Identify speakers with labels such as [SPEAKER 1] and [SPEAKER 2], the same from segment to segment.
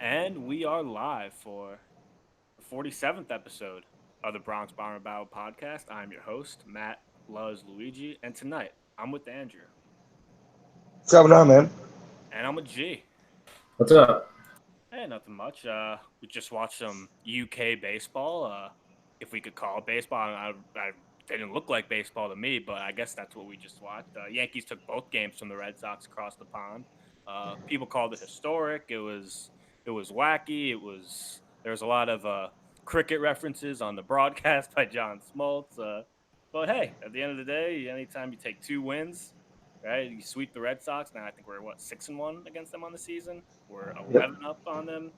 [SPEAKER 1] And we are live for the 47th episode of the Bronx Bomber Battle podcast. I'm your host, Matt Loves Luigi, and tonight I'm with Andrew.
[SPEAKER 2] What's going on, man?
[SPEAKER 1] And I'm with G.
[SPEAKER 3] What's up?
[SPEAKER 1] Hey, nothing much. We just watched some UK baseball. If we could call it baseball, I didn't look like baseball to me, but I guess that's what we just watched. Yankees took both games from the Red Sox across the pond. People called it historic. It was wacky. There was a lot of cricket references on the broadcast by John Smoltz. But hey, at the end of the day, anytime you take two wins, right? You sweep the Red Sox. Now I think we're what 6-1 against them on the season. We're
[SPEAKER 2] Yep.
[SPEAKER 1] 11 up on them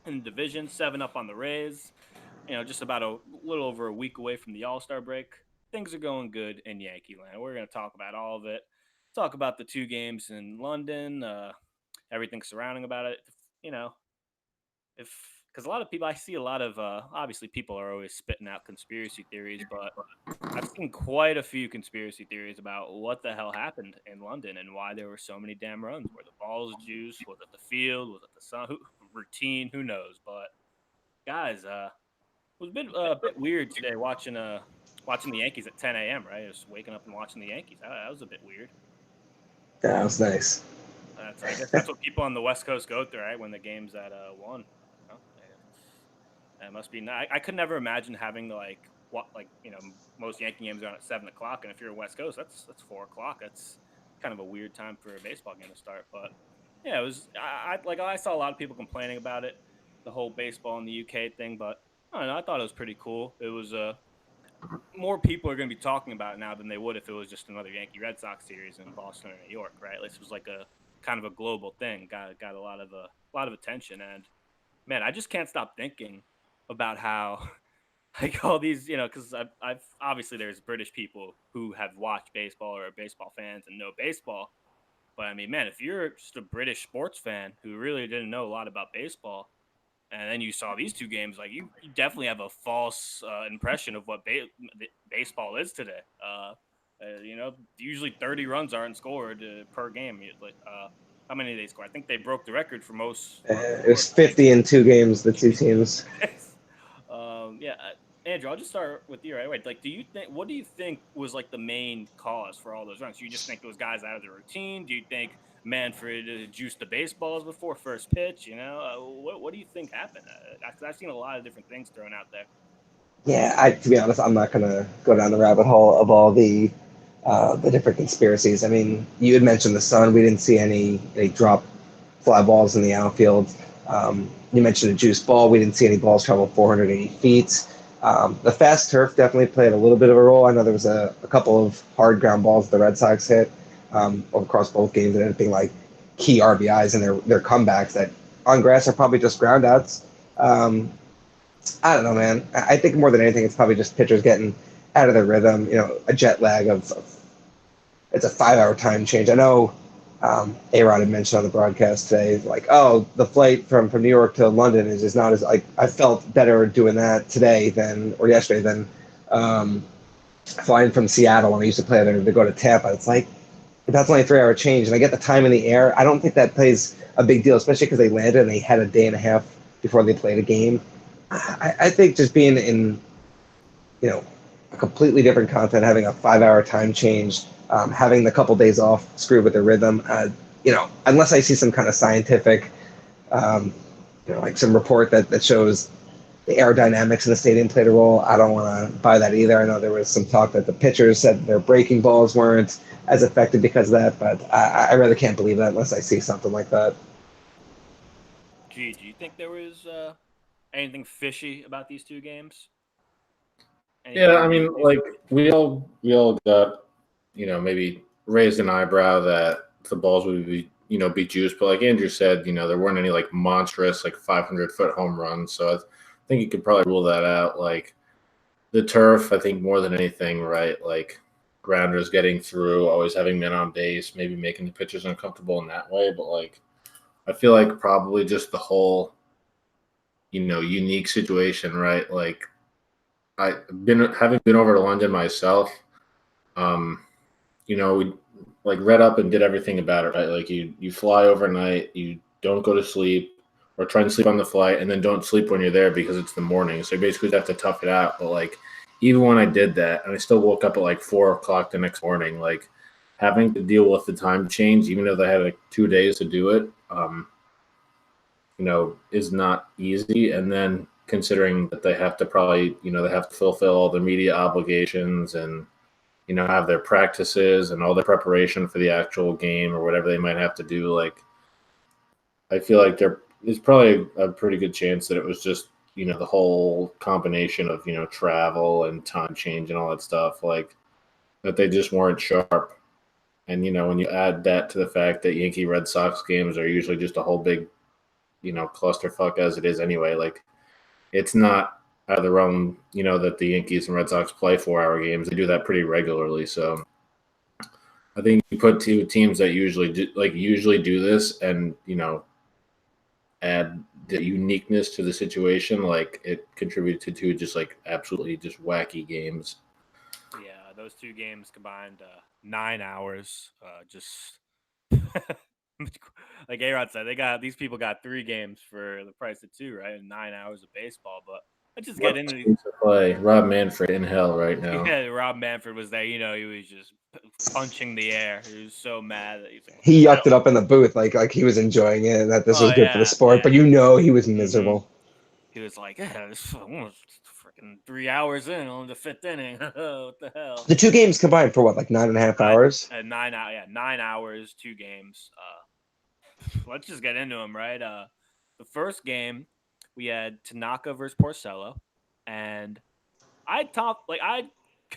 [SPEAKER 1] in the division, 7 up on the Rays. Just about a little over a week away from the All Star break. Things are going good in Yankee land. We're going to talk about all of it. Talk about the two games in London, everything surrounding about it. You know, if because a lot of people, I see a lot of obviously people are always spitting out conspiracy theories, but I've seen quite a few conspiracy theories about what the hell happened in London and why there were so many damn runs. Were the balls juice? Was it the field? Was it the sun? Routine? Who knows? But guys, it was a bit weird today watching the Yankees at 10 a.m. Right, just waking up and watching the Yankees. That was a bit weird.
[SPEAKER 2] Yeah, that was nice.
[SPEAKER 1] I guess that's what people on the West Coast go through, right? When the game's at 1. It must be. I could never imagine having to most Yankee games are on at 7 o'clock, and if you're West Coast, that's 4 o'clock. That's kind of a weird time for a baseball game to start. But yeah, it was. I saw a lot of people complaining about it, the whole baseball in the UK thing. But I don't know. I thought it was pretty cool. It was more people are going to be talking about it now than they would if it was just another Yankee Red Sox series in Boston or New York, right? This was like a kind of a global thing. Got a lot of attention, and man, I just can't stop thinking about how like all these, because I've obviously there's British people who have watched baseball or are baseball fans and know baseball. But I mean, man, if you're just a British sports fan who really didn't know a lot about baseball, and then you saw these two games, like you definitely have a false impression of what baseball is today. Usually 30 runs aren't scored per game. How many did they score? I think they broke the record for most runs
[SPEAKER 2] It
[SPEAKER 1] scored,
[SPEAKER 2] was 50 in two games, the two teams.
[SPEAKER 1] right? Yeah, Andrew, I'll just start with you right away. Like, what do you think was like the main cause for all those runs? You just think those guys out of their routine? Do you think Manfred juiced the baseballs before first pitch? What do you think happened? I've seen a lot of different things thrown out there.
[SPEAKER 2] Yeah, to be honest, I'm not gonna go down the rabbit hole of all the different conspiracies. I mean, you had mentioned the sun. We didn't see any drop fly balls in the outfield. You mentioned a juice ball. We didn't see any balls travel 480 feet. The fast turf definitely played a little bit of a role. I know there was a couple of hard ground balls the Red Sox hit across both games and ended up being like key RBIs and their comebacks that on grass are probably just ground outs. Um, I don't know, man. I think more than anything, it's probably just pitchers getting out of their rhythm. A jet lag of it's a 5 hour time change. I know A-Rod had mentioned on the broadcast today, like, oh, the flight from New York to London is just not as like I felt better doing that today than or yesterday than flying from Seattle when I used to play there to go to Tampa. It's like that's only a 3 hour change, and I get the time in the air. I don't think that plays a big deal, especially because they landed and they had a day and a half before they played a game. I think just being in you know a completely different continent, having a 5 hour time change, having the couple days off screwed with their rhythm. Unless I see some kind of scientific, um, like some report that shows the aerodynamics in the stadium played a role. I don't want to buy that either. I know there was some talk that the pitchers said their breaking balls weren't as affected because of that, but I really can't believe that unless I see something like that.
[SPEAKER 1] Gee, do you think there was anything fishy about these two games?
[SPEAKER 3] Yeah,
[SPEAKER 1] Anything?
[SPEAKER 3] I mean, like we all got, maybe raised an eyebrow that the balls would be juiced, but like Andrew said, there weren't any like monstrous like 500-foot home runs, so I think you could probably rule that out. Like the turf, I think more than anything, right? Like grounders getting through, always having men on base, maybe making the pitchers uncomfortable in that way, but like I feel like probably just the whole unique situation, right? Like I been having been over to London myself. Um, we like read up and did everything about it, right? Like you fly overnight, you don't go to sleep. or try and sleep on the flight, and then don't sleep when you're there because it's the morning. So you basically have to tough it out. But like, even when I did that, and I still woke up at like 4 o'clock the next morning, like having to deal with the time change, even though they had like 2 days to do it, is not easy. And then considering that they have to probably, they have to fulfill all the media obligations and, have their practices and all the preparation for the actual game or whatever they might have to do. Like, I feel like there is probably a pretty good chance that it was just, the whole combination of, travel and time change and all that stuff, like that they just weren't sharp. And, when you add that to the fact that Yankee Red Sox games are usually just a whole big, clusterfuck as it is anyway, like it's not out of the realm, that the Yankees and Red Sox play 4 hour games. They do that pretty regularly. So I think you put two teams that usually do this and, add the uniqueness to the situation, like it contributed to two just like absolutely just wacky games.
[SPEAKER 1] Yeah, those two games combined 9 hours. Just like A-Rod said, these people got 3 games for the price of 2, right? And 9 hours of baseball. But let's just get
[SPEAKER 3] What
[SPEAKER 1] into these.
[SPEAKER 3] teams to play? Rob Manfred in hell right now.
[SPEAKER 1] Yeah, Rob Manfred was there. He was just punching the air. He was so mad that he's like, "What
[SPEAKER 2] He
[SPEAKER 1] the
[SPEAKER 2] yucked it
[SPEAKER 1] hell?"
[SPEAKER 2] up in the booth like he was enjoying it and that this
[SPEAKER 1] Oh
[SPEAKER 2] was good for the
[SPEAKER 1] yeah,
[SPEAKER 2] sport, but
[SPEAKER 1] yeah.
[SPEAKER 2] he was
[SPEAKER 1] Mm-hmm.
[SPEAKER 2] miserable.
[SPEAKER 1] He was like, "Yeah, this freaking 3 hours in on the fifth inning. What the hell?"
[SPEAKER 2] The two games combined for what, like 9.5 hours?
[SPEAKER 1] 9 hours. Yeah, 9 hours, 2 games. Let's just get into them, right? The first game we had Tanaka versus Porcello, and I had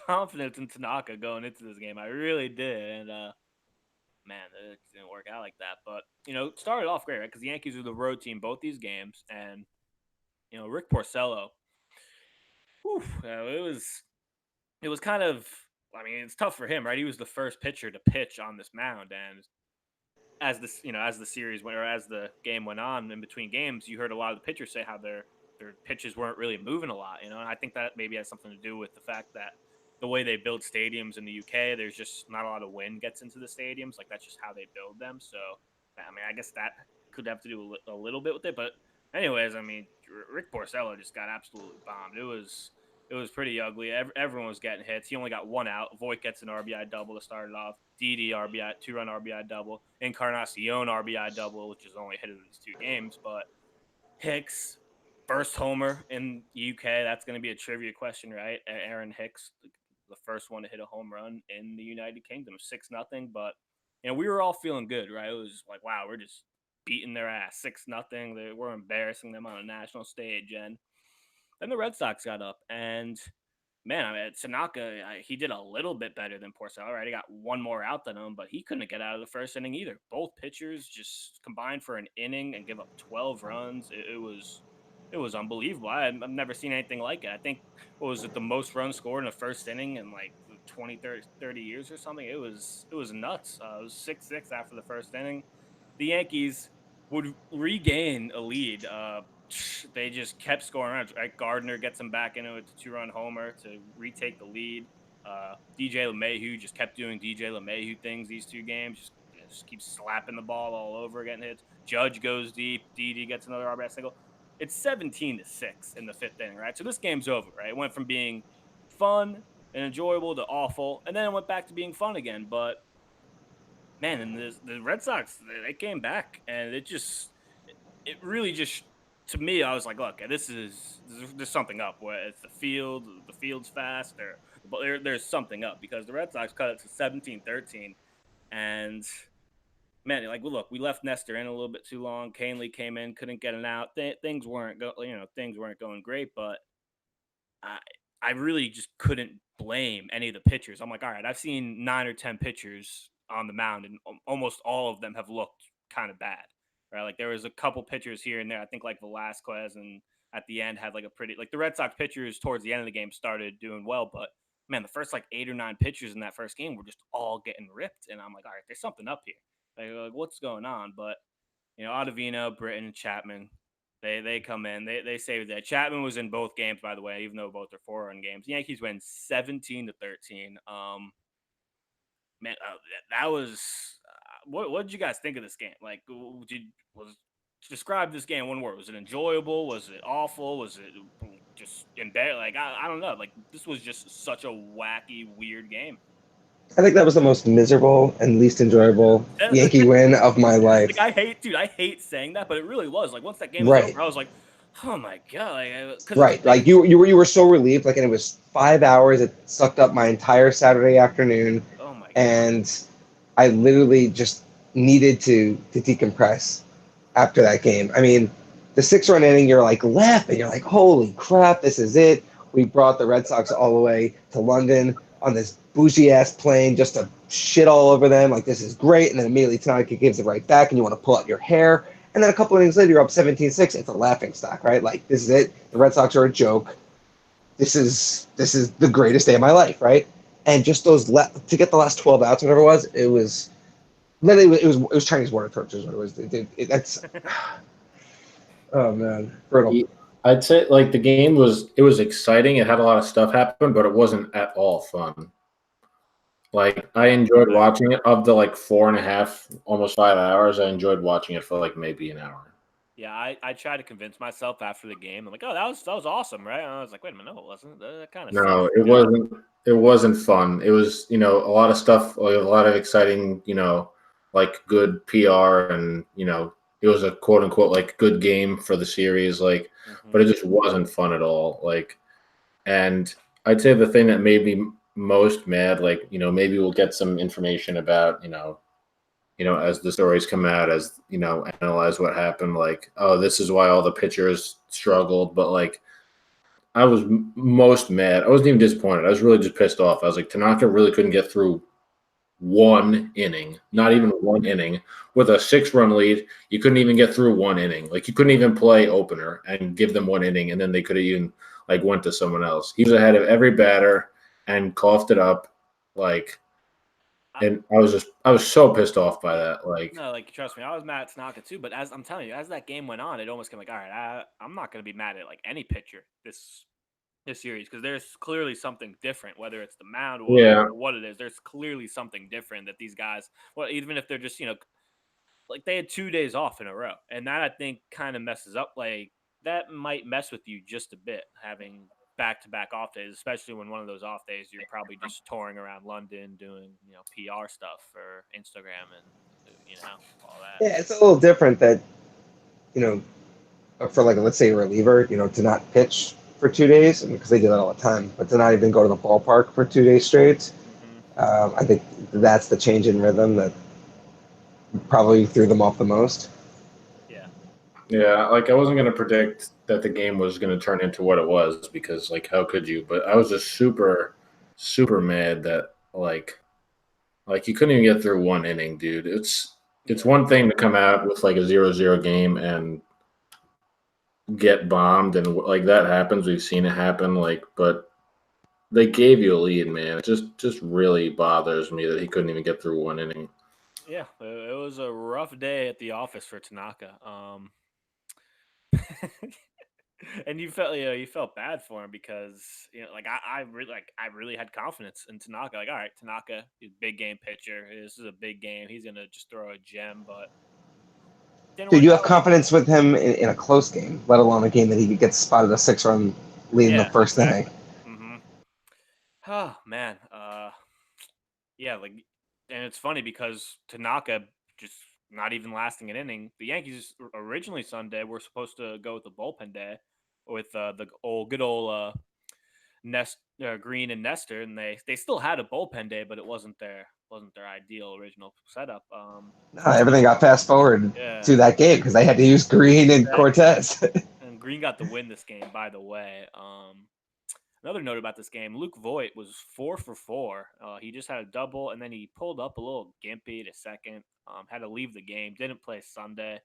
[SPEAKER 1] confidence in Tanaka going into this game. I really did, and man, it didn't work out like that. But it started off great, right? Because the Yankees were the road team both these games, and Rick Porcello. Whew, it was kind of. I mean, it's tough for him, right? He was the first pitcher to pitch on this mound, and as the series went or as the game went on in between games, you heard a lot of the pitchers say how their pitches weren't really moving a lot, and I think that maybe has something to do with the fact that the way they build stadiums in the UK, there's just not a lot of wind gets into the stadiums. Like that's just how they build them. So, I mean, I guess that could have to do a little bit with it. But, anyways, I mean, Rick Porcello just got absolutely bombed. It was pretty ugly. Everyone was getting hits. He only got one out. Voigt gets an RBI double to start it off. Didi RBI, 2-run RBI double. Encarnacion RBI double, which is only hit of these 2 games. But Hicks, first homer in the UK. That's going to be a trivia question, right? Aaron Hicks, the first one to hit a home run in the United Kingdom, 6-0. But we were all feeling good, right? It was like, wow, we're just beating their ass, 6-0. We're embarrassing them on a national stage, and then the Red Sox got up, and man, I mean, Tanaka, he did a little bit better than Porcello. Right, he got one more out than him, but he couldn't get out of the first inning either. Both pitchers just combined for an inning and give up 12 runs. It was unbelievable. I've never seen anything like it. I think what was it, the most runs scored in the first inning in like 20, 30 years or something. It was nuts. It was 6-6 after the first inning. The Yankees would regain a lead. They just kept scoring runs. Right? Gardner gets them back into it, to 2-run homer to retake the lead. DJ LeMahieu just kept doing DJ LeMahieu things these 2 games. Just keeps slapping the ball all over, getting hits. Judge goes deep. Didi gets another RBI single. It's 17-6 in the fifth inning, right? So this game's over, right? It went from being fun and enjoyable to awful, and then it went back to being fun again. But man, and the Red Sox, they came back, and it really just, to me, I was like, look, there's something up. Where it's the field's fast, but there's something up because the Red Sox cut it to 17-13, and man, like, well, look, we left Nestor in a little bit too long. Canley came in, couldn't get it out. Things weren't going great, but I I really just couldn't blame any of the pitchers. I'm like, all right, I've seen 9 or 10 pitchers on the mound, and almost all of them have looked kind of bad, right? Like there was a couple pitchers here and there. I think like Velasquez, and at the end had like a pretty like the Red Sox pitchers towards the end of the game started doing well, but man, the first like 8 or 9 pitchers in that first game were just all getting ripped, and I'm like, all right, there's something up here. Like what's going on? But Ottavino, Britton, Chapman, they come in. They saved that. Chapman was in both games, by the way, even though both are 4-run games. The Yankees win 17-13. Man, that was what did you guys think of this game? Like, was describe this game in one word. Was it enjoyable? Was it awful? Was it just in bed? Like I don't know. Like this was just such a wacky, weird game.
[SPEAKER 2] I think that was the most miserable and least enjoyable Yankee win of my
[SPEAKER 1] Like
[SPEAKER 2] life.
[SPEAKER 1] I hate, dude. I hate saying that, but it really was. Like once that game was
[SPEAKER 2] Right,
[SPEAKER 1] over, I was like, oh my god, because it's
[SPEAKER 2] right. Like you were so relieved. Like, and it was 5 hours. It sucked up my entire Saturday afternoon,
[SPEAKER 1] oh my god.
[SPEAKER 2] and I literally just needed to decompress after that game. I mean, the 6 run inning, you're like laughing. You're like, holy crap, this is it. We brought the Red Sox all the way to London on this bougie ass plane just to shit all over them. Like, this is great. And then immediately Tanaka gives it right back, and you want to pull out your hair. And then a couple innings later, you're up 17-6. It's a laughing stock, right? Like, this is it. The Red Sox are a joke. This is the greatest day of my life, right? And just to get the last 12 outs, whatever it was literally it was Chinese water torches. What it was. That's oh man, brutal.
[SPEAKER 3] I'd say like the game was exciting. It had a lot of stuff happen, but it wasn't at all fun. Like I enjoyed watching it. Of the like 4.5, almost 5 hours, I enjoyed watching it for like maybe an hour.
[SPEAKER 1] Yeah, I tried to convince myself after the game. I'm like, oh, that was awesome, right? And I was like, wait a minute, no, it wasn't. That kind of sucks.
[SPEAKER 3] No, it wasn't. It wasn't fun. It was, a lot of stuff, like a lot of exciting, like good PR, and it was a quote unquote like good game for the series, like, but it just wasn't fun at all. Like, and I'd say the thing that made me most mad, like, maybe we'll get some information about, as the stories come out, as analyze what happened. Like, oh, this is why all the pitchers struggled, but like I was most mad. I wasn't even disappointed. I was really just pissed off. I was like, Tanaka really couldn't get through one inning, not even one inning, with a 6-run lead. You couldn't even get through one inning. Like you couldn't even play opener and give them one inning, and then they could have even like went to someone else. He was ahead of every batter and coughed it up. Like, and I was so pissed off by that. Like,
[SPEAKER 1] no, like trust me, I was mad at Tanaka too. But as I'm telling you, as that game went on, it almost came like, all right, I'm not going to be mad at like any pitcher this series because there's clearly something different. Whether it's the mound
[SPEAKER 3] yeah,
[SPEAKER 1] or what it is, there's clearly something different that these guys. Well, even if they're just like they had 2 days off in a row, and that I think kind of messes up. Like that might mess with you just a bit having back-to-back off days, especially when one of those off days you're probably just touring around London doing PR stuff for Instagram and all that.
[SPEAKER 2] Yeah, it's a little different that you know for like let's say a reliever, to not pitch for 2 days because they do that all the time, but to not even go to the ballpark for 2 days straight. I think that's the change in rhythm that probably threw them off the most.
[SPEAKER 3] Yeah, like I wasn't going to predict that the game was going to turn into what it was because, like, how could you? But I was just super, super mad that like you couldn't even get through one inning, dude. It's one thing to come out with like a 0-0 game and get bombed, and like that happens. We've seen it happen. Like, but they gave you a lead, man. It just really bothers me that he couldn't even get through one inning.
[SPEAKER 1] Yeah, it was a rough day at the office for Tanaka. And you felt bad for him because like I really had confidence in Tanaka. Like, all right, Tanaka, he's a big game pitcher. This is a big game. He's gonna just throw a gem, but didn't
[SPEAKER 2] Did
[SPEAKER 1] work
[SPEAKER 2] you have
[SPEAKER 1] out.
[SPEAKER 2] confidence with him in a close game, let alone a game that he gets spotted a 6-run lead in the
[SPEAKER 1] Yeah,
[SPEAKER 2] first inning?
[SPEAKER 1] exactly. Oh man, yeah, like, and it's funny because Tanaka just not even lasting an inning. The Yankees originally Sunday were supposed to go with the bullpen day with the good old Nest Green and Nestor, and they still had a bullpen day, but it wasn't their ideal original setup.
[SPEAKER 2] No, everything got fast forward
[SPEAKER 1] Yeah,
[SPEAKER 2] to that game because they had to use Green and
[SPEAKER 1] exactly.
[SPEAKER 2] Cortez.
[SPEAKER 1] And Green got the win this game, by the way. Another note about this game: Luke Voigt was 4 for 4. He just had a double, and then he pulled up a little gimpy to second. Had to leave the game. Didn't play Sunday,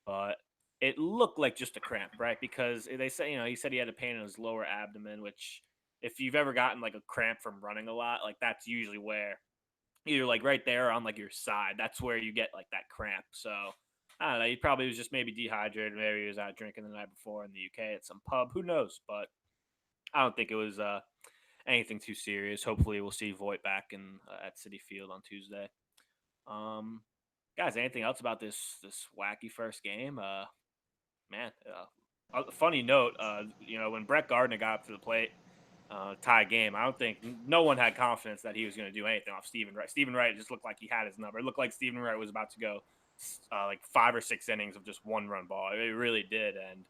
[SPEAKER 1] but it looked like just a cramp, right? Because they say he said he had a pain in his lower abdomen, which if you've ever gotten like a cramp from running a lot, like that's usually where either like right there on like your side. That's where you get like that cramp. So I don't know. He probably was just maybe dehydrated. Maybe he was out drinking the night before in the UK at some pub. Who knows? But I don't think it was anything too serious. Hopefully, we'll see Voigt back in at City Field on Tuesday. Um, Guys, anything else about this wacky first game? Man, funny note. When Brett Gardner got up to the plate, tie game, I don't think no one had confidence that he was going to do anything off Stephen Wright. Stephen Wright just looked like he had his number. It looked like Stephen Wright was about to go like 5 or 6 innings of just one run ball. It really did, and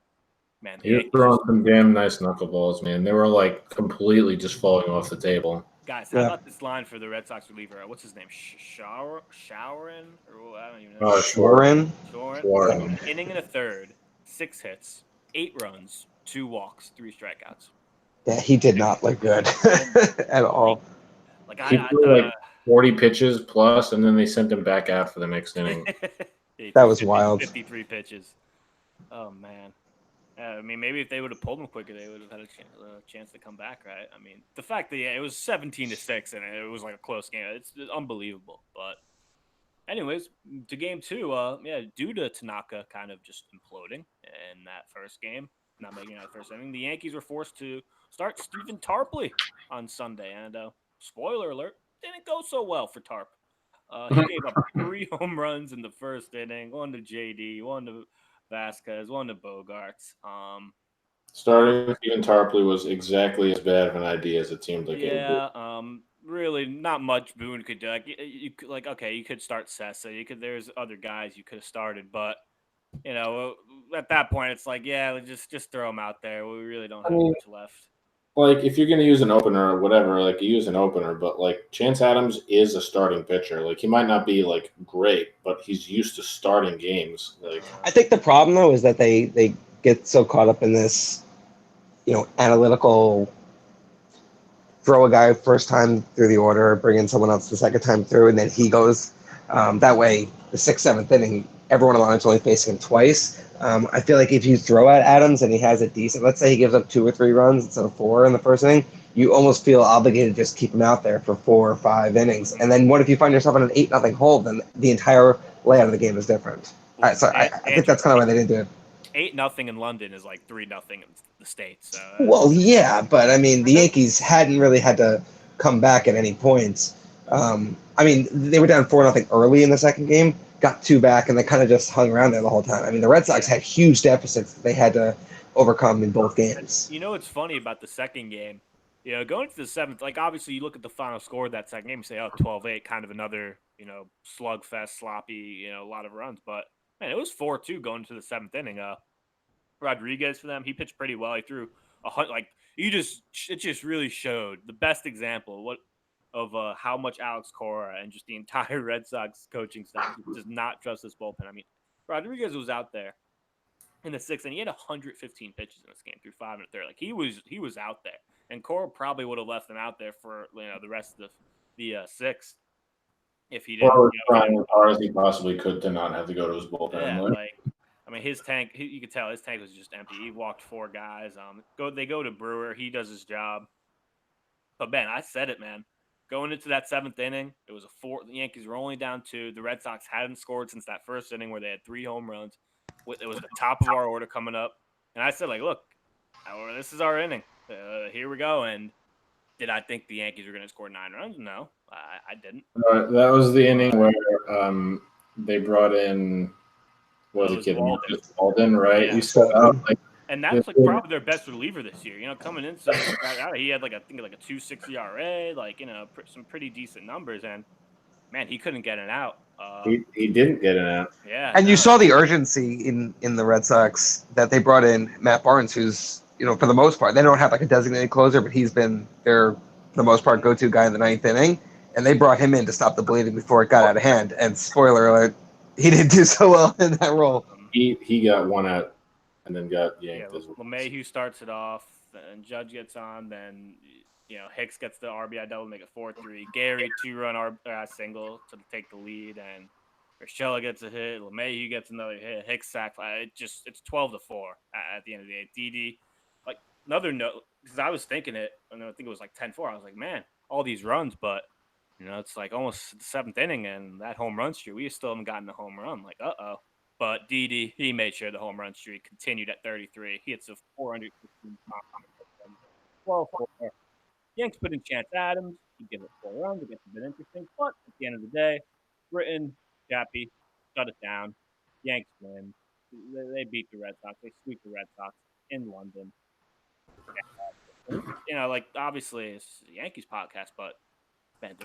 [SPEAKER 1] man, the
[SPEAKER 3] He was
[SPEAKER 1] Yankees
[SPEAKER 3] throwing
[SPEAKER 1] just
[SPEAKER 3] some damn nice knuckleballs, man. They were like completely just falling off the table.
[SPEAKER 1] guys. How
[SPEAKER 2] Yeah.
[SPEAKER 1] about this line for the Red Sox reliever? What's his name? Showerin? Or I don't even know.
[SPEAKER 2] We're
[SPEAKER 3] Schwarber.
[SPEAKER 2] in.
[SPEAKER 1] Shorin.
[SPEAKER 3] Schwarber.
[SPEAKER 1] Inning and a third, 6 hits, 8 runs, 2 walks, 3 strikeouts.
[SPEAKER 2] Yeah, he did not look good at all.
[SPEAKER 1] Like
[SPEAKER 3] He
[SPEAKER 1] I
[SPEAKER 3] threw like 40 pitches plus, and then they sent him back out for the next inning.
[SPEAKER 1] he
[SPEAKER 2] That
[SPEAKER 1] threw
[SPEAKER 2] was wild.
[SPEAKER 1] 53 pitches. Oh man. I mean, maybe if they would have pulled him quicker, they would have had a chance to come back, right? I mean, the fact that it was 17-6 and it was like a close game, it's unbelievable. But anyways, to game two, due to Tanaka kind of just imploding in that first game, not making that first inning, the Yankees were forced to start Stephen Tarpley on Sunday. And spoiler alert, didn't go so well for Tarp. He gave up 3 home runs in the first inning, one to JD, one to Vasquez, one to Bogarts.
[SPEAKER 3] Starting Stephen Tarpley was exactly as bad of an idea as it seemed like it would be.
[SPEAKER 1] Yeah, really not much Boone could do. Like you could, like, okay, you could start Sessa. There's other guys you could have started, but at that point it's like, yeah, just throw them out there. We really don't have much left.
[SPEAKER 3] Like, if you're going to use an opener or whatever, like, you use an opener, but, like, Chance Adams is a starting pitcher. Like, he might not be, like, great, but he's used to starting games. Like,
[SPEAKER 2] I think the problem though is that they get so caught up in this, analytical throw a guy first time through the order, bring in someone else the second time through, and then he goes. That way, the sixth, seventh inning, everyone on the line's only facing him twice. I feel like if you throw at Adams and he has a decent, let's say he gives up 2 or 3 runs instead of 4 in the first inning, you almost feel obligated to just keep him out there for 4 or 5 innings. And then what if you find yourself in an 8-0 hole? Then the entire layout of the game is different. So I think that's kind of why they didn't do it.
[SPEAKER 1] 8-0 in London is like 3-0 in the States. So
[SPEAKER 2] Well, yeah, but I mean, the Yankees hadn't really had to come back at any point. I mean, they were down 4-0 early in the second game, got 2 back, and they kind of just hung around there the whole time. I mean, the Red Sox had huge deficits that they had to overcome in both games.
[SPEAKER 1] You know what's funny about the second game? Going to the seventh, like, obviously you look at the final score of that second game, you say, oh, 12-8, kind of another, slugfest, sloppy, a lot of runs. But, man, it was 4-2 going to the seventh inning. Rodriguez for them, he pitched pretty well. He threw it just really showed the best example of how much Alex Cora and just the entire Red Sox coaching staff does not trust this bullpen. I mean, Rodriguez was out there in the sixth, and he had 115 pitches in this game through 5 1/3. Like, he was out there, and Cora probably would have left him out there for the rest of the sixth if he didn't.
[SPEAKER 3] or trying as hard as he possibly could to not have to go to his bullpen.
[SPEAKER 1] Yeah, like, I mean, his tank, you could tell his tank was just empty. He walked 4 guys. They go to Brewer. He does his job. But, man, I said it, man. Going into that seventh inning, it was a 4. The Yankees were only down 2. The Red Sox hadn't scored since that first inning where they had 3 home runs. It was the top of our order coming up. And I said, like, look, this is our inning. Here we go. And did I think the Yankees were going to score 9 runs? No, I didn't.
[SPEAKER 3] That was the inning where they brought in, what was the kid? Walden, right?
[SPEAKER 2] Yeah.
[SPEAKER 3] He stood up.
[SPEAKER 1] And that's like probably their best reliever this year. Coming in, so he had like a 2.6 ERA, some pretty decent numbers, and man, he couldn't get it out.
[SPEAKER 3] He didn't get it out.
[SPEAKER 1] Yeah,
[SPEAKER 2] and you saw the urgency in the Red Sox that they brought in Matt Barnes, who's for the most part they don't have like a designated closer, but he's been their for the most part go-to guy in the ninth inning, and they brought him in to stop the bleeding before it got out of hand. And spoiler alert, he didn't do so well in that role.
[SPEAKER 3] He got 1 out. And then got yanked as well.
[SPEAKER 1] LeMahieu starts it off, and Judge gets on. Then Hicks gets the RBI double to make it 4-3. Gary 2-run single to take the lead, and Urshela gets a hit. LeMahieu gets another hit. Hicks sack fly. It's 12-4 at the end of the day. Didi, like, another note, because I was thinking it, and I think it was like 10-4. I was like, man, all these runs, but it's like almost the seventh inning, and that home run streak, we still haven't gotten a home run. Like, uh-oh. But Didi, he made sure the home run streak continued at 33. He hits a 415 12-4. Yanks put in Chance Adams. He gives it 4 runs. It gets a bit interesting. But at the end of the day, Britton, Chappie, shut it down. Yanks win. They beat the Red Sox. They sweep the Red Sox in London. Like obviously it's a Yankees podcast, but man,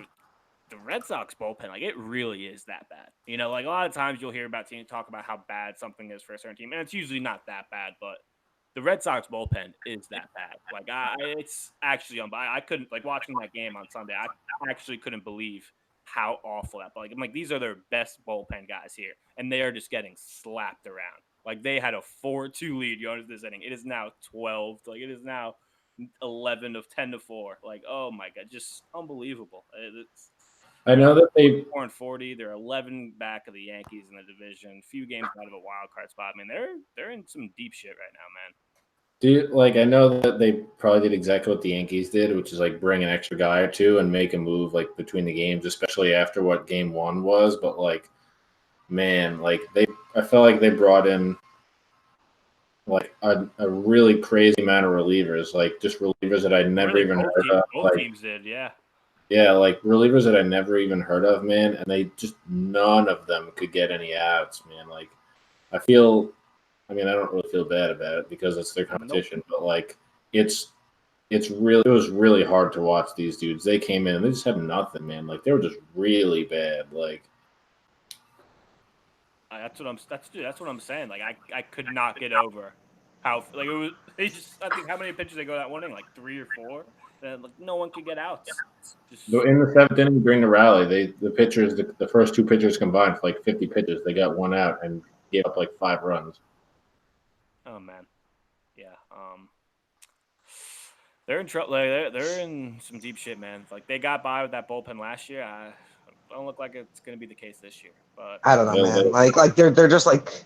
[SPEAKER 1] the Red Sox bullpen, like it really is that bad. Like a lot of times you'll hear about teams talk about how bad something is for a certain team, and it's usually not that bad, but the Red Sox bullpen is that bad. Like it's actually I couldn't like watching that game on Sunday. I actually couldn't believe how awful that. But like I'm like these are their best bullpen guys here, and they are just getting slapped around. Like they had a 4-2 lead going into this inning. It is now 12. Like it is now 11 of 10-4. Like oh my god, just unbelievable. It's
[SPEAKER 3] I know that they
[SPEAKER 1] 4-40. They're 11 back of the Yankees in the division. Few games out of a wild card spot. I mean, they're in some deep shit right now, man.
[SPEAKER 3] I know that they probably did exactly what the Yankees did, which is like bring an extra guy or two and make a move like between the games, especially after what game one was. But like, man, I felt like they brought in like a really crazy amount of relievers, like just relievers that I'd never even heard of.
[SPEAKER 1] Both teams did, yeah.
[SPEAKER 3] Yeah, like relievers that I never even heard of, man, and they just none of them could get any outs, man. Like I mean, I don't really feel bad about it because it's their competition, but like it was really hard to watch these dudes. They came in and they just had nothing, man. Like they were just really bad. Like
[SPEAKER 1] that's what I'm saying. Like I could not get over how like it was. They just I think how many pitches they go that one inning, like 3 or 4. And like no one could get outs. Just
[SPEAKER 3] in the seventh inning during the rally, the first two pitchers combined for like 50 pitches, they got one out and gave up like 5 runs.
[SPEAKER 1] Oh man, yeah. They're in trouble. Like, they're in some deep shit, man. Like they got by with that bullpen last year. I don't look like it's going to be the case this year. But
[SPEAKER 2] I don't know, man. Like they're just like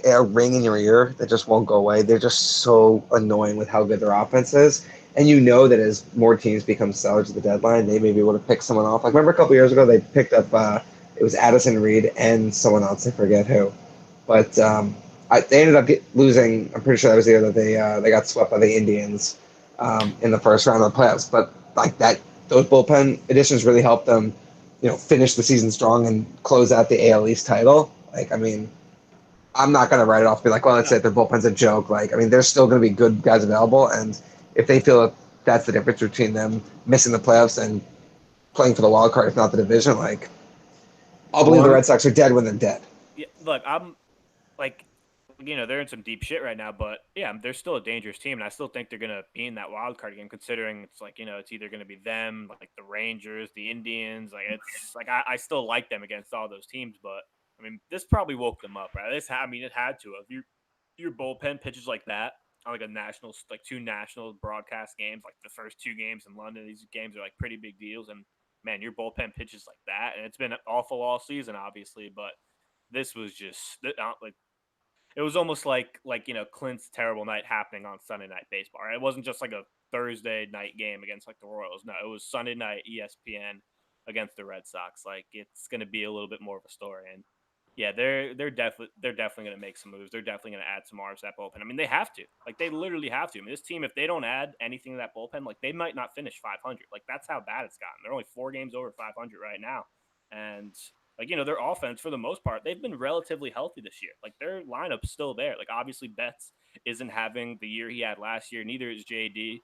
[SPEAKER 2] a ring in your ear that just won't go away. They're just so annoying with how good their offense is. And you know that as more teams become sellers at the deadline, they may be able to pick someone off. Like remember a couple years ago, they picked up it was Addison Reed and someone else. I forget who, but they ended up losing. I'm pretty sure that was the year that they got swept by the Indians in the first round of the playoffs. But like those bullpen additions really helped them, finish the season strong and close out the AL East title. Like, I mean, I'm not going to write it off and be like, well, that's it. Their bullpen's a joke. Like, I mean, there's still going to be good guys available. And if they feel that that's the difference between them missing the playoffs and playing for the wild card, if not the division, like, I'll believe the Red Sox are dead when they're dead.
[SPEAKER 1] Yeah, look, I'm like, they're in some deep shit right now, but yeah, they're still a dangerous team, and I still think they're gonna be in that wild card game. Considering it's like it's either gonna be them, like the Rangers, the Indians. Like it's like I still like them against all those teams, but I mean this probably woke them up, right? It had to have your bullpen pitches like that on like like 2 national broadcast games, like the first 2 games in London. These games are like pretty big deals, and man, your bullpen pitches like that, and it's been awful all season, obviously, but this was just like it was almost like Clint's terrible night happening on Sunday Night Baseball. Right? It wasn't just like a Thursday night game against like the Royals. No, it was Sunday night ESPN against the Red Sox. Like it's going to be a little bit more of a story. And yeah, they're definitely going to make some moves. They're definitely going to add some arms to that bullpen. I mean, they have to. Like they literally have to. I mean, this team, if they don't add anything to that bullpen, like they might not finish 500. Like that's how bad it's gotten. They're only 4 games over 500 right now, and like, their offense, for the most part, they've been relatively healthy this year. Like, their lineup's still there. Like, obviously, Betts isn't having the year he had last year. Neither is JD.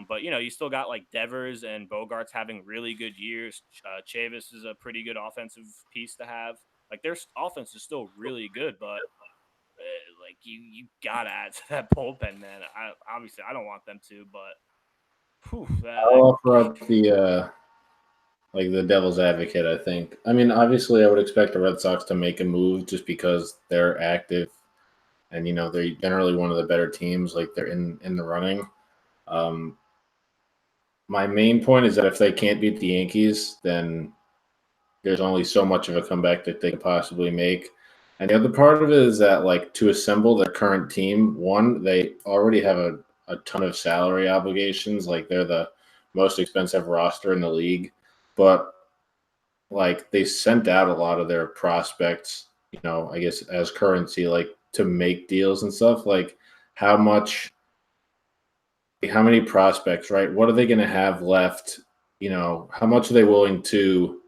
[SPEAKER 1] But, you still got, like, Devers and Bogarts having really good years. Chavis is a pretty good offensive piece to have. Like, their offense is still really good, but, like, you got to add to that bullpen, man. Obviously, I don't want them to, but,
[SPEAKER 3] I'll offer up the devil's advocate, I think. I mean, obviously, I would expect the Red Sox to make a move just because they're active and, they're generally one of the better teams. Like, they're in the running. My main point is that if they can't beat the Yankees, then there's only so much of a comeback that they can possibly make. And the other part of it is that, like, to assemble their current team, one, they already have a ton of salary obligations. Like, they're the most expensive roster in the league. But like they sent out a lot of their prospects, I guess as currency, like to make deals and stuff. Like how many prospects, right? What are they going to have left? How much are they willing to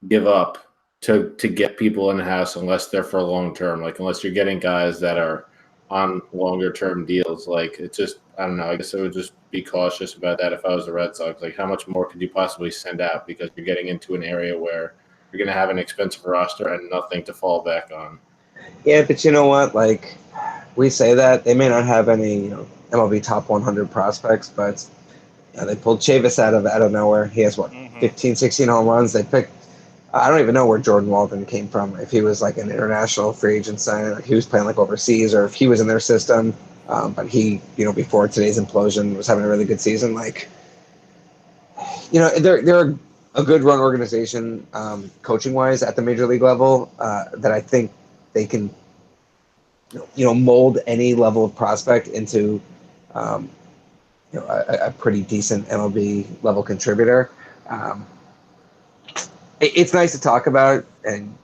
[SPEAKER 3] give up to get people in the house unless they're for long term. Like unless you're getting guys that are on longer term deals. Like it's just I don't know. I guess I would just be cautious about that if I was the Red Sox. Like how much more could you possibly send out because you're getting into an area where you're going to have an expensive roster and nothing to fall back on.
[SPEAKER 2] Yeah, but you know what? Like we say that they may not have any, MLB top 100 prospects, but they pulled Chavis out of nowhere. He has what, 15, 16 home runs. They picked. I don't even know where Jordan Walden came from. If he was like an international free agent signing, like he was playing like overseas, or if he was in their system. But he, before today's implosion, was having a really good season. Like, they're a good run organization, coaching wise at the major league level. That I think they can, mold any level of prospect into, um, a pretty decent MLB level contributor. Um, it's nice to talk about, and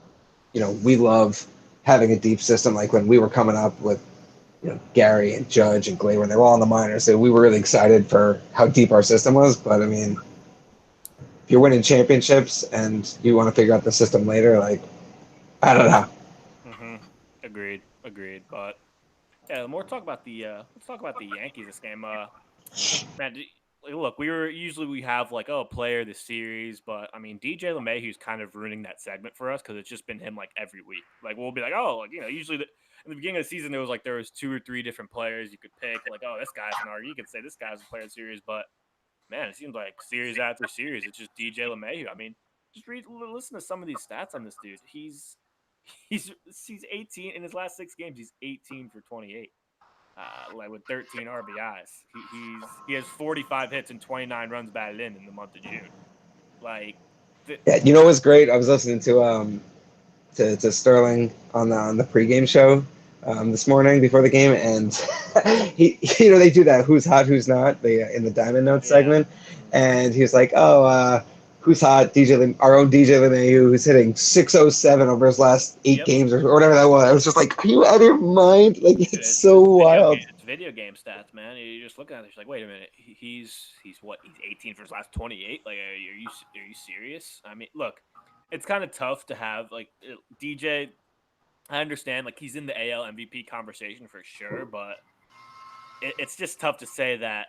[SPEAKER 2] we love having a deep system. Like when we were coming up with Gary and Judge and Glaber, they were all in the minors, so we were really excited for how deep our system was. But I mean, if you're winning championships and you want to figure out the system later, like I don't know.
[SPEAKER 1] Agreed. But yeah, the more talk about the let's talk about the Yankees this game. Man, look, we have like player of the series, but I mean DJ LeMahieu's kind of ruining that segment for us because it's just been him like every week. Like we'll be like, usually in the beginning of the season there was 2 or 3 different players you could pick. Like, oh, this guy's an RE. You could say this guy's a player of the series, but man, it seems like series after series, it's just DJ LeMahieu. I mean, listen to some of these stats on this dude. He's 18 in his last 6 games. He's 18 for 28 like with 13 RBIs. He has 45 hits and 29 runs batted in the month of June. Like,
[SPEAKER 2] Yeah, it was great. I was listening to Sterling on the pregame show this morning before the game, and he they do that who's hot, who's not, in the Diamond Notes segment, and he was like, who's hot? Our own DJ LeMahieu, who's hitting 607 over his last 8 games or whatever that was. I was just like, are you out of your mind? Like it's so wild.
[SPEAKER 1] It's video game stats, man. You just look at it, it's like, wait a minute, he's what? He's 18 for his last 28. Like, are you serious? I mean, look, it's kind of tough to have like DJ. I understand, like he's in the AL MVP conversation for sure, but it's just tough to say that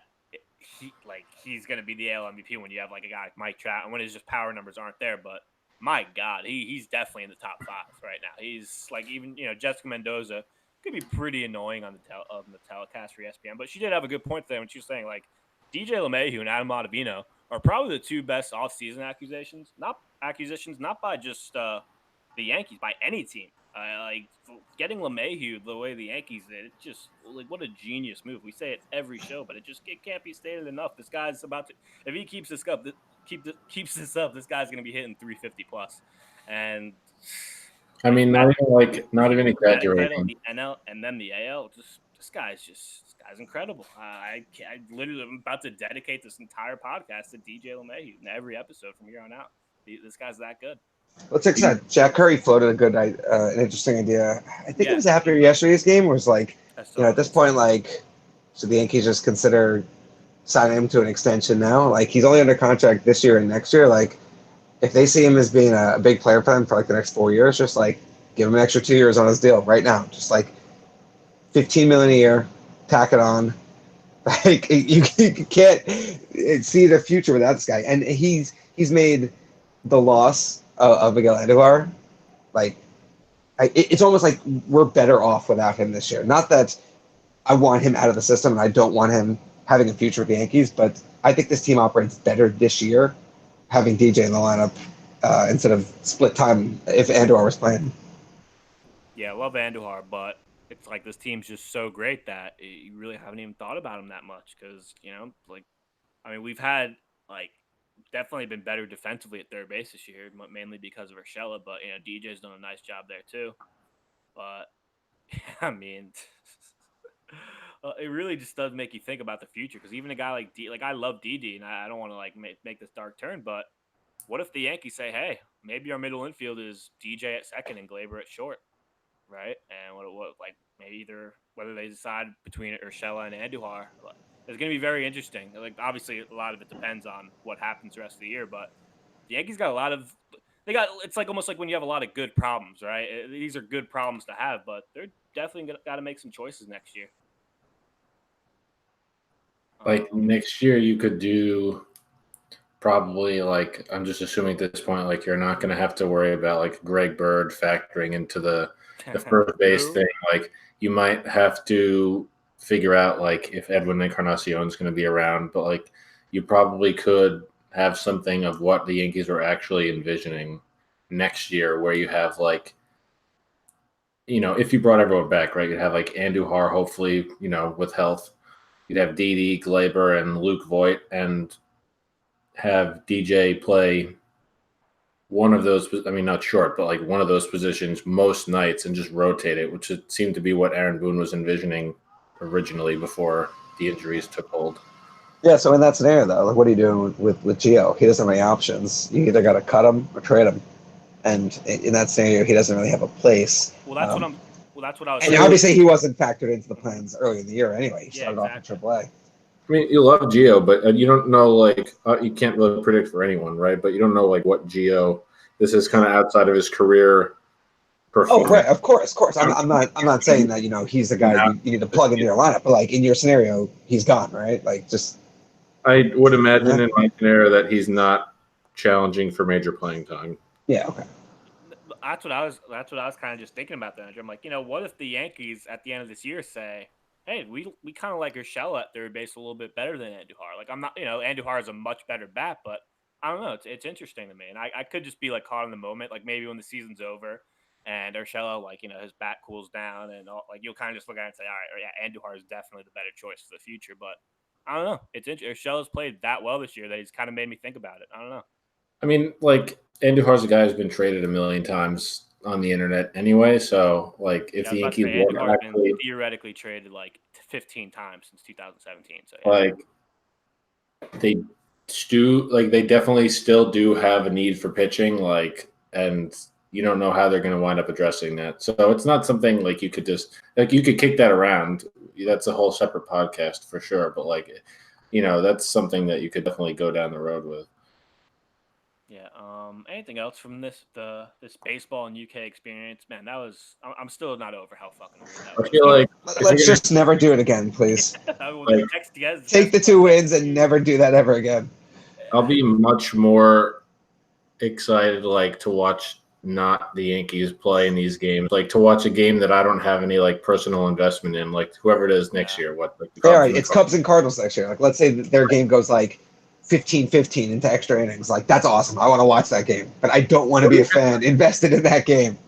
[SPEAKER 1] he's going to be the AL MVP when you have like a guy like Mike Trout and when his just power numbers aren't there. But my God, he's definitely in the top 5 right now. He's like even Jessica Mendoza could be pretty annoying on the telecast for ESPN, but she did have a good point there when she was saying like DJ LeMahieu and Adam Ottavino are probably the 2 best offseason acquisitions, not by just the Yankees, by any team. Like getting LeMahieu the way the Yankees did, it just like what a genius move. We say it every show, but it can't be stated enough. This guy's about to, if he keeps this up, keeps this up, this guy's going to be hitting 350 plus. And
[SPEAKER 3] I mean, not even exaggerating.
[SPEAKER 1] The NL and then the AL. This guy's incredible. I literally am about to dedicate this entire podcast to DJ LeMahieu in every episode from here on out. This guy's that good.
[SPEAKER 2] Let's check that. Jack Curry floated an interesting idea. I think it was after yesterday's game. Where it was like, at this point, like, should the Yankees just consider signing him to an extension now? Like, he's only under contract this year and next year. Like, if they see him as being a big player for them for like the next 4 years, just like give him an extra 2 years on his deal right now. Just like $15 million a year, tack it on. Like you can't see the future without this guy, and he's made the loss of Miguel Andujar, like it's almost like we're better off without him this year. Not that I want him out of the system and I don't want him having a future with the Yankees, but I think this team operates better this year having DJ in the lineup instead of split time if Andujar was playing.
[SPEAKER 1] Yeah, I love Andujar, but it's like this team's just so great that you really haven't even thought about him that much because, we've had like definitely been better defensively at third base this year, mainly because of Urshela. But DJ's done a nice job there too. But I mean, it really just does make you think about the future because even a guy like I love DD, and I don't want to like make this dark turn, but what if the Yankees say, hey, maybe our middle infield is DJ at second and Glaber at short, right? And what like maybe either whether they decide between Urshela and Andujar. It's going to be very interesting. Like obviously, a lot of it depends on what happens the rest of the year. But the Yankees got a lot of they got it's like almost like when you have a lot of good problems, right? These are good problems to have, but they're definitely got to make some choices next year.
[SPEAKER 3] Like next year, you could do probably like I'm just assuming at this point, like you're not going to have to worry about like Greg Bird factoring into the first base thing. Like you might have to figure out like if Edwin Encarnacion is going to be around, but like you probably could have something of what the Yankees were actually envisioning next year, where you have like, if you brought everyone back, right, you'd have like Andujar, hopefully, with health. You'd have Didi, Glaber, and Luke Voigt, and have DJ play one of those. I mean, not short, but like one of those positions most nights, and just rotate it, which seemed to be what Aaron Boone was envisioning originally before the injuries took hold.
[SPEAKER 2] Yeah, so in that scenario, though, like, what are you doing with Gio? He doesn't have any options. You either got to cut him or trade him. And in that scenario, he doesn't really have a place.
[SPEAKER 1] Well, that's what I was.
[SPEAKER 2] And obviously, he wasn't factored into the plans early in the year anyway. He started off in AAA.
[SPEAKER 3] I mean, you love Gio, but you don't know, like, you can't really predict for anyone, right? But you don't know, like, what Gio, this is kind of outside of his career performance.
[SPEAKER 2] Oh, right, of course. I'm not saying that, he's the guy you need to plug into your lineup, but, like, in your scenario, he's gone, right? Like, just.
[SPEAKER 3] I would imagine in my scenario that he's not challenging for major playing time.
[SPEAKER 2] Yeah, okay.
[SPEAKER 1] That's what I was kind of just thinking about that. I'm like, what if the Yankees at the end of this year say, hey, we kind of like Urshela at third base a little bit better than Andujar. Like, I'm not, Andujar is a much better bat, but I don't know. It's interesting to me. And I could just be, like, caught in the moment. Like, maybe when the season's over and Urshela, like, his bat cools down and, all, like, you'll kind of just look at it and say, all right, yeah, Andujar is definitely the better choice for the future. But I don't know. It's interesting. Urshela's played that well this year that he's kind of made me think about it. I don't know.
[SPEAKER 3] I mean, like, Andujar's a guy who's been traded a million times on the internet anyway. So, like, if the Yankees
[SPEAKER 1] Andujar's been theoretically traded like 15 times since 2017. So, yeah.
[SPEAKER 3] Like, they definitely still do have a need for pitching. Like, and you don't know how they're going to wind up addressing that. So it's not something like you could just you could kick that around. That's a whole separate podcast for sure. But like, that's something that you could definitely go down the road with.
[SPEAKER 1] Yeah. Anything else from this baseball and UK experience? Man, that was. I'm still not over how fucking weird that was.
[SPEAKER 3] I feel like
[SPEAKER 2] let's just never do it again, please. Take the 2 wins and never do that ever again.
[SPEAKER 3] I'll be much more excited, like, to watch not the Yankees play in these games, like to watch a game that I don't have any like personal investment in, like whoever it is next year. What? Like,
[SPEAKER 2] it's Cubs and Cardinals next year. Like, let's say that their game goes like 15-15 into extra innings. Like, that's awesome. I want to watch that game, but I don't want to be a fan invested in that game.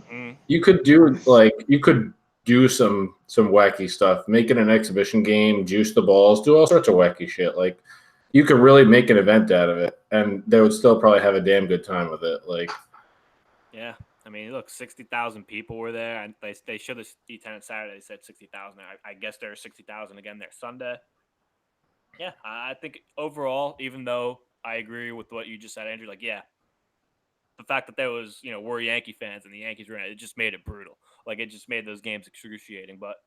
[SPEAKER 3] You could do some wacky stuff. Make it an exhibition game, juice the balls, do all sorts of wacky shit. Like, you could really make an event out of it, and they would still probably have a damn good time with it. Like,
[SPEAKER 1] yeah, I mean, look, 60,000 people were there, and they showed the E10 Saturday. They said 60,000. I guess there are 60,000 again there Sunday. Yeah, I think overall, even though I agree with what you just said, Andrew, like, yeah, the fact that there was, we're Yankee fans and the Yankees were in it just made it brutal. Like, it just made those games excruciating. But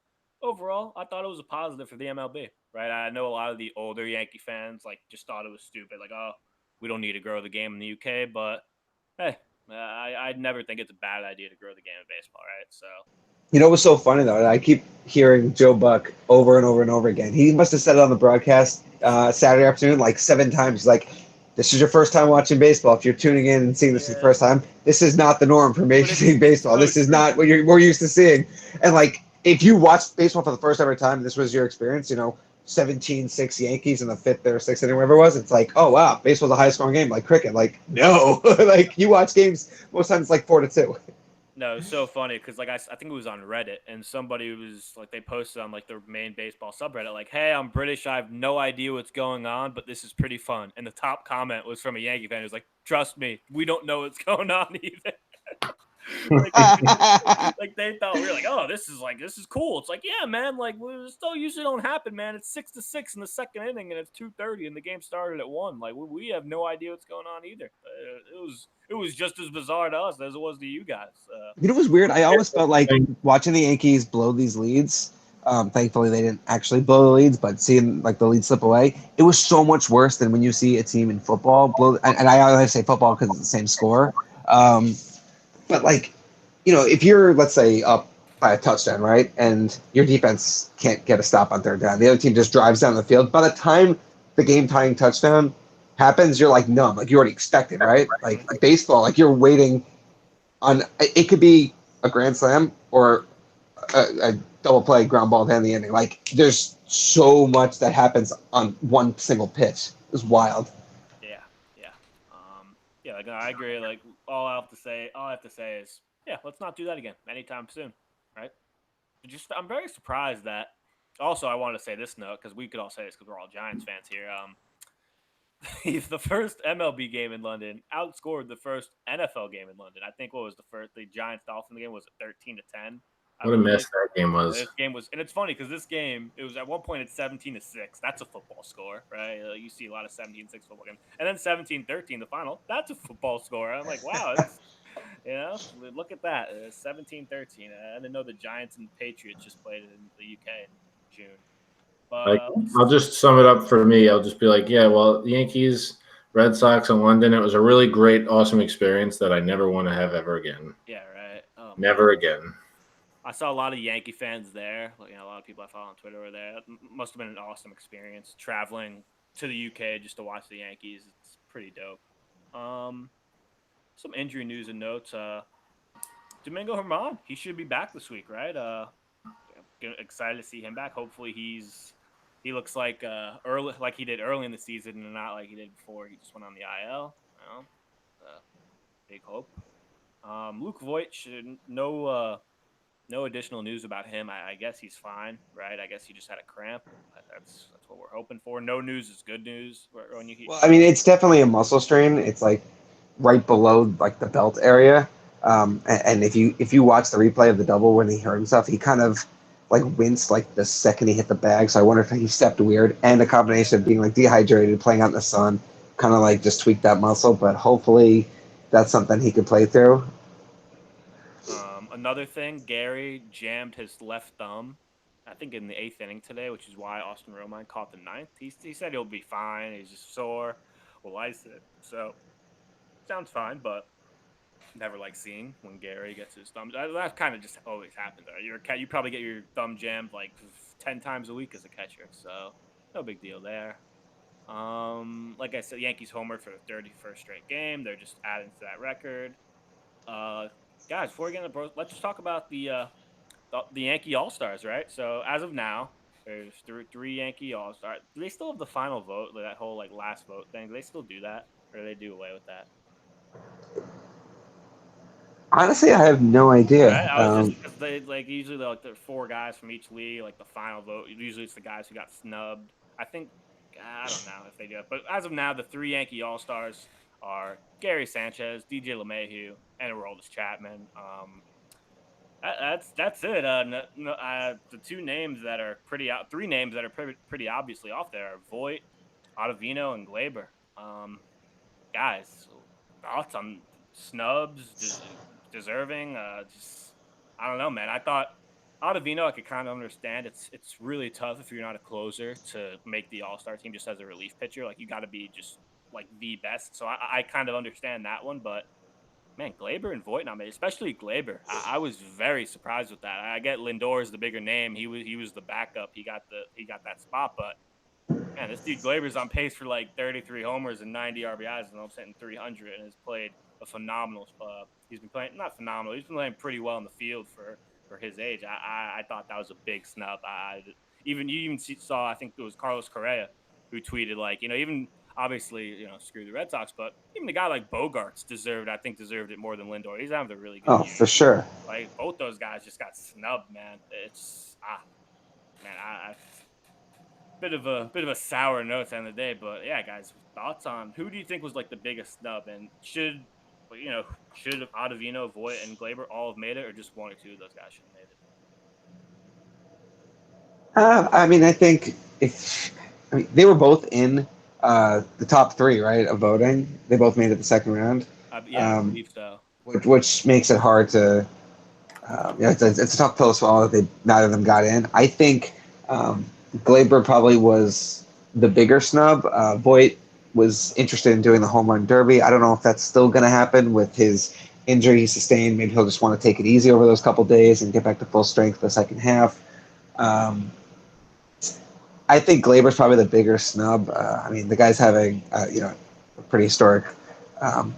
[SPEAKER 1] overall, I thought it was a positive for the MLB, right? I know a lot of the older Yankee fans, like, just thought it was stupid. Like, oh, we don't need to grow the game in the UK. But, hey, I'd never think it's a bad idea to grow the game of baseball, right? So.
[SPEAKER 2] It was so funny, though. I keep hearing Joe Buck over and over and over again. He must have said it on the broadcast Saturday afternoon like 7 times. He's like, this is your first time watching baseball. If you're tuning in and seeing this for the first time, this is not the norm for Major League Baseball. This is not what we're used to seeing. And, like, if you watched baseball for the first ever time, this was your experience, 17-6 Yankees in the 5th or 6th inning, whatever it was. It's like, oh, wow, baseball's a high-scoring game like cricket. Like, no. Like, you watch games, most times it's like 4-2.
[SPEAKER 1] No, it's so funny because, like, I think it was on Reddit, and somebody was, like, they posted on, like, the main baseball subreddit, like, hey, I'm British, I have no idea what's going on, but this is pretty fun. And the top comment was from a Yankee fan who's like, trust me, we don't know what's going on either. like they thought we were like, oh, this is cool. It's like, yeah, man, like, we still usually don't happen, man. It's 6-6 in the second inning, and it's 2:30, and the game started at 1. Like, we have no idea what's going on either. It was just as bizarre to us as it was to you guys.
[SPEAKER 2] It was weird. I always felt like watching the Yankees blow these leads. Thankfully, they didn't actually blow the leads, but seeing like the lead slip away, it was so much worse than when you see a team in football blow. And I always say football because it's the same score. But like, if you're, let's say, up by a touchdown, right, and your defense can't get a stop on third down, the other team just drives down the field. By the time the game tying touchdown happens, you're like numb, like you already expect it, right? Like baseball, like you're waiting on it could be a grand slam or a double play ground ball down the ending. Like there's so much that happens on one single pitch. It's wild.
[SPEAKER 1] Yeah, yeah, yeah. Like I agree. Like all I have to say is, yeah, let's not do that again anytime soon, right? I'm very surprised that. Also, I wanted to say this note because we could all say this because we're all Giants fans here. The first MLB game in London outscored the first NFL game in London. I think what was the Giants Dolphins game was 13-10. I
[SPEAKER 3] What a mess
[SPEAKER 1] believe.
[SPEAKER 3] that game was.
[SPEAKER 1] This game was, and it's funny because this game, it was at one point it's 17-6. That's a football score, right? You see a lot of 17-6 football games, and then 17-13, the final. That's a football score. I'm like, wow, look at that, 17-13. I didn't know the Giants and Patriots just played in the UK in June. But
[SPEAKER 3] I'll just sum it up for me. I'll just be like, yeah, well, Yankees, Red Sox in London. It was a really great, awesome experience that I never want to have ever again.
[SPEAKER 1] yeah, right.
[SPEAKER 3] Never again.
[SPEAKER 1] I saw a lot of Yankee fans there. A lot of people I follow on Twitter were there. It must have been an awesome experience traveling to the UK just to watch the Yankees. It's pretty dope. Some injury news and notes. Domingo Herman, he should be back this week, right? Excited to see him back. Hopefully he looks like like he did early in the season and not like he did before he just went on the IL. Big hope. Luke Voigt should no additional news about him. I guess he's fine, right? I guess he just had a cramp. That's what we're hoping for. No news is good news. When you
[SPEAKER 2] Well, I mean, it's definitely a muscle strain. It's like right below like the belt area. And if you watch the replay of the double when he hurt himself, he kind of like winced like the second he hit the bag. So I wonder if he stepped weird, and a combination of being like dehydrated, playing out in the sun, kind of like just tweaked that muscle. But hopefully that's something he could play through.
[SPEAKER 1] Another thing, Gary jammed his left thumb, I think in the 8th inning today, which is why Austin Romine caught the 9th. He said he'll be fine. He's just sore. We'll ice it. So, sounds fine, but never like seeing when Gary gets his thumb. That kind of just always happens. You probably get your thumb jammed like 10 times a week as a catcher, so no big deal there. Like I said, Yankees homered for the 31st straight game. They're just adding to that record. Guys, before we get into the let's just talk about the Yankee All-Stars, right? So as of now, there's three Yankee All-Stars. Do they still have the final vote, that whole like last vote thing? Do they still do that, or do they do away with that?
[SPEAKER 2] Honestly, I have no idea.
[SPEAKER 1] Right? I was just because they usually there are 4 guys from each league, like the final vote. Usually it's the guys who got snubbed. I don't know if they do it, but as of now, the 3 Yankee All-Stars are Gary Sanchez, DJ LeMahieu, and Aroldis Chapman. That's it. The 2 names that are three names that are pretty obviously off there are Voit, Ottavino, and Glaber. Guys, thoughts on snubs, deserving? I don't know, man. I thought Ottavino, I could kind of understand. It's really tough if you're not a closer to make the All-Star team just as a relief pitcher. Like, you got to be just like the best. So I kind of understand that one, but man, Glaber and Voit, especially Glaber. I was very surprised with that. I get Lindor is the bigger name. He was the backup. He got that spot, but man, this dude Glaber's on pace for like 33 homers and 90 RBIs, and I'm saying 300, and has played a phenomenal. He's been playing not phenomenal. He's been playing pretty well in the field for his age. I thought that was a big snub. You even saw, I think it was Carlos Correa who tweeted like, even. Obviously, screw the Red Sox, but even a guy like Bogarts deserved it more than Lindor. He's having a really good year.
[SPEAKER 2] For sure.
[SPEAKER 1] Like, both those guys just got snubbed, man. It's bit of a sour note at the end of the day. But yeah, guys, thoughts on who do you think was like the biggest snub, and should Ottavino, Voit, and Glaber all have made it, or just 1 or 2 of those guys should have made it?
[SPEAKER 2] I mean, I think they were both in the top 3, right, of voting. They both made it the second round.
[SPEAKER 1] I believe so.
[SPEAKER 2] Which makes it hard to. It's a tough pill to swallow that neither of them got in. I think Glaber probably was the bigger snub. Voit was interested in doing the home run derby. I don't know if that's still going to happen with his injury he sustained. Maybe he'll just want to take it easy over those couple days and get back to full strength the second half. I think Glaber's probably the bigger snub. I mean, the guy's having a pretty historic um,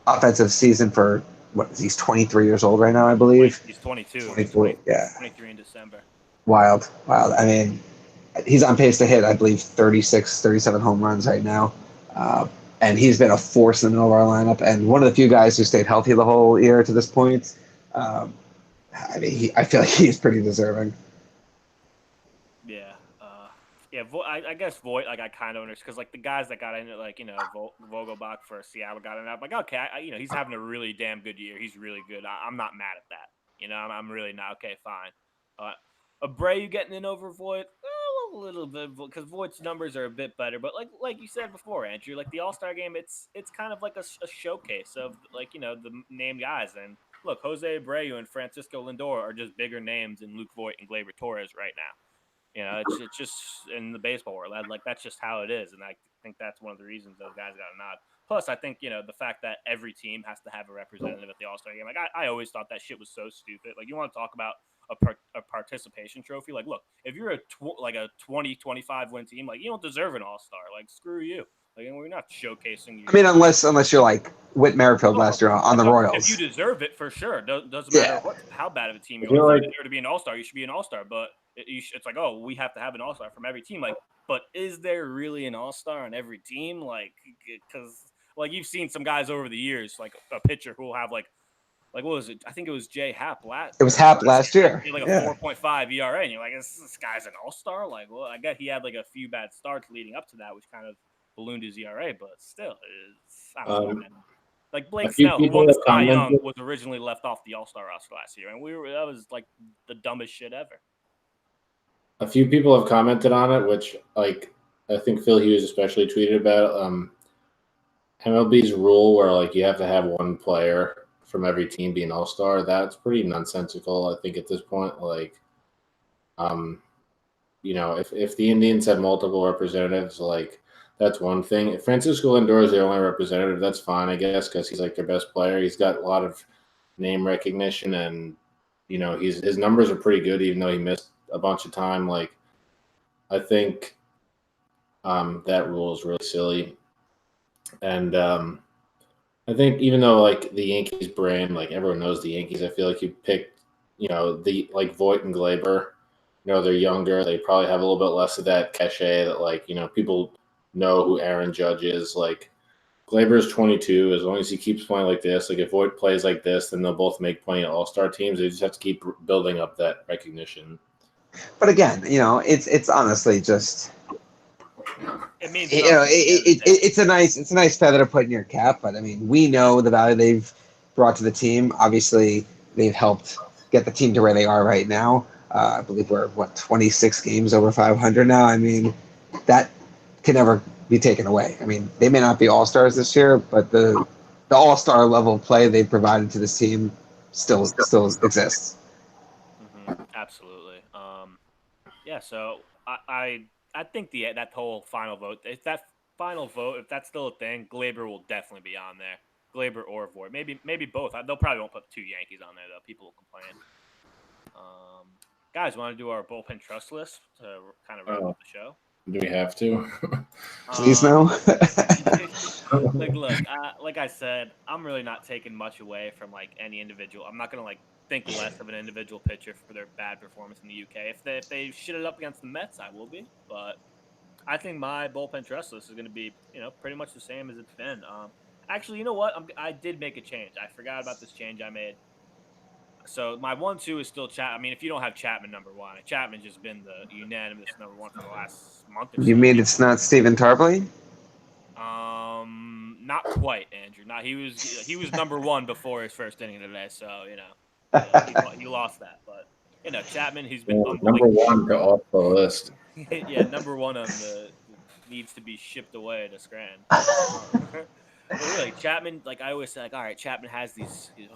[SPEAKER 2] offensive season for he's 23 years old right now, I believe.
[SPEAKER 1] He's 22.
[SPEAKER 2] 23, yeah.
[SPEAKER 1] 23 in December.
[SPEAKER 2] Wild. I mean, he's on pace to hit, I believe, 36, 37 home runs right now. And he's been a force in the middle of our lineup and one of the few guys who stayed healthy the whole year to this point. I mean, I feel like he's pretty deserving.
[SPEAKER 1] Yeah. I guess Voigt, like, I kind of understand because, like, the guys that got in it, like, Vogelbach for Seattle got in it. I'm like, okay, he's having a really damn good year. He's really good. I'm not mad at that. I'm really not. Okay, fine. Abreu getting in over Voigt, a little bit, because Voigt's numbers are a bit better. But like you said before, Andrew, like the All-Star game, it's kind of like a showcase of, like, the named guys. And look, Jose Abreu and Francisco Lindor are just bigger names than Luke Voigt and Gleyber Torres right now. It's just in the baseball world. Like, that's just how it is. And I think that's one of the reasons those guys got a nod. Plus, I think, the fact that every team has to have a representative at the All-Star game. Like, I always thought that shit was so stupid. Like, you want to talk about a participation trophy? Like, look, if you're a 20, 25 win team, like, you don't deserve an All-Star. Like, screw you. Like, we're not showcasing you.
[SPEAKER 2] I mean, unless you're like Whit Merrifield last year on the Royals.
[SPEAKER 1] If you deserve it, for sure. Doesn't matter how bad of a team you are. If you deserve to be an All-Star, you should be an All-Star. But it's like, oh, we have to have an All-Star from every team. Like, but is there really an All-Star on every team? Like, because, like, you've seen some guys over the years, like a pitcher who will have like what was it? I think it was Jay Happ last.
[SPEAKER 2] It was Happ last year.
[SPEAKER 1] He had like a 4.5 ERA, and you're like, this guy's an All-Star. Like, well, I guess he had like a few bad starts leading up to that, which kind of ballooned his ERA, but still, I don't know. Like Blake Snell, who won the Cy Young, was originally left off the All-Star roster last year, and that was like the dumbest shit ever.
[SPEAKER 3] A few people have commented on it, which, like, I think Phil Hughes especially tweeted about MLB's rule where, like, you have to have one player from every team be an All-Star. That's pretty nonsensical, I think, at this point. Like, if the Indians had multiple representatives, like, that's one thing. If Francisco Lindor is the only representative, that's fine, I guess, because he's like their best player. He's got a lot of name recognition, and his numbers are pretty good, even though he missed a bunch of time. Like, I think that rule is really silly, and I think even though, like, the Yankees brand, like, everyone knows the Yankees, I feel like you picked, the, like, Voigt and Gleyber. They're younger. They probably have a little bit less of that cachet that, like, people know who Aaron Judge is. Like, Gleyber is 22. As long as he keeps playing like this, like, if Voigt plays like this, then they'll both make plenty of All-Star teams. They just have to keep building up that recognition.
[SPEAKER 2] But again, it's honestly just
[SPEAKER 1] it means
[SPEAKER 2] it's a nice feather to put in your cap. But I mean, we know the value they've brought to the team. Obviously, they've helped get the team to where they are right now. I believe we're 26 games over 500 now. I mean, that can never be taken away. I mean, they may not be All-Stars this year, but the All-Star level of play they've provided to this team still exists.
[SPEAKER 1] Mm-hmm. Absolutely. Yeah. So I think that whole final vote, if that's still a thing, Gleyber will definitely be on there. Gleyber or Voigt, maybe both. They'll probably won't put two Yankees on there though. People will complain. Guys, want to do our bullpen trust list to kind of wrap up the show?
[SPEAKER 3] Do we have to?
[SPEAKER 2] Please no.
[SPEAKER 1] Like I said, I'm really not taking much away from, like, any individual. I'm not gonna, like, think less of an individual pitcher for their bad performance in the UK. If they shit it up against the Mets, I will be. But I think my bullpen trust list is gonna be, pretty much the same as it's been. Actually, you know what? I did make a change. I forgot about this change I made. So my 1-2 is still Chapman. I mean, if you don't have Chapman number one, Chapman's just been the unanimous number one for the last month or so.
[SPEAKER 2] You mean it's not Stephen Tarpley?
[SPEAKER 1] Not quite, Andrew. Not he was number one before his first inning today. So he lost that. But Chapman, he's been
[SPEAKER 3] number one to off the list.
[SPEAKER 1] Yeah, number one on the needs to be shipped away to Scranton. But really, Chapman, like I always say, like, all right, Chapman has a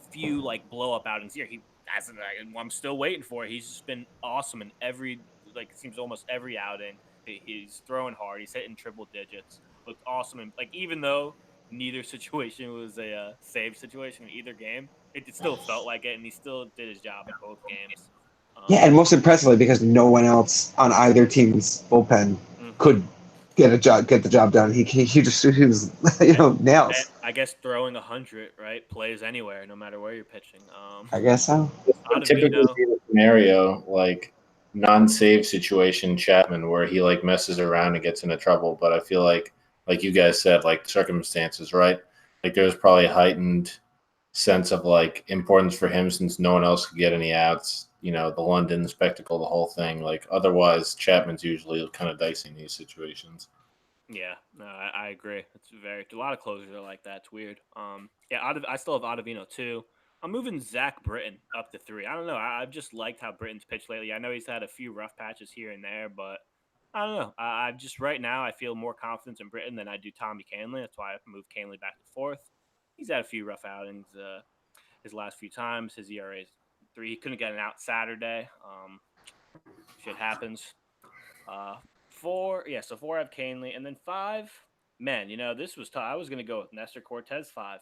[SPEAKER 1] few, like, blow up outings here. He hasn't. I'm still waiting for it. He's just been awesome in every, like, it seems almost every outing. He's throwing hard. He's hitting triple digits. looked awesome. And like even though neither situation was a save situation in either game, it still felt like it, and he still did his job in both games.
[SPEAKER 2] Yeah, and most impressively because no one else on either team's bullpen
[SPEAKER 1] Mhm.
[SPEAKER 2] could get the job done. He was nails.
[SPEAKER 1] I guess throwing 100 right plays anywhere, no matter where you're pitching.
[SPEAKER 2] I guess so.
[SPEAKER 3] I typically
[SPEAKER 1] Ottavino,
[SPEAKER 3] see the scenario like non-save situation Chapman where he like messes around and gets into trouble. But I feel like you guys said, like circumstances, right? Like there's probably a heightened sense of like importance for him since no one else could get any outs. You know, the London spectacle, the whole thing. Like otherwise, Chapman's usually kind of dicey in these situations.
[SPEAKER 1] yeah, no, I agree. It's a lot of closers are like that. It's weird. Yeah, I still have Ottavino too. I'm moving Zach Britton up to 3. I don't know. I've just liked how Britton's pitched lately. I know he's had a few rough patches here and there, but I don't know. I just right now I feel more confidence in Britton than I do Tommy Canley. That's why I moved Canley back to 4th. He's had a few rough outings his last few times. His ERA is 3. He couldn't get an out Saturday. Shit happens. Uh, 4, yeah, so 4 I have Canley, and then 5. Man, this was tough. I was gonna go with Nestor Cortez 5,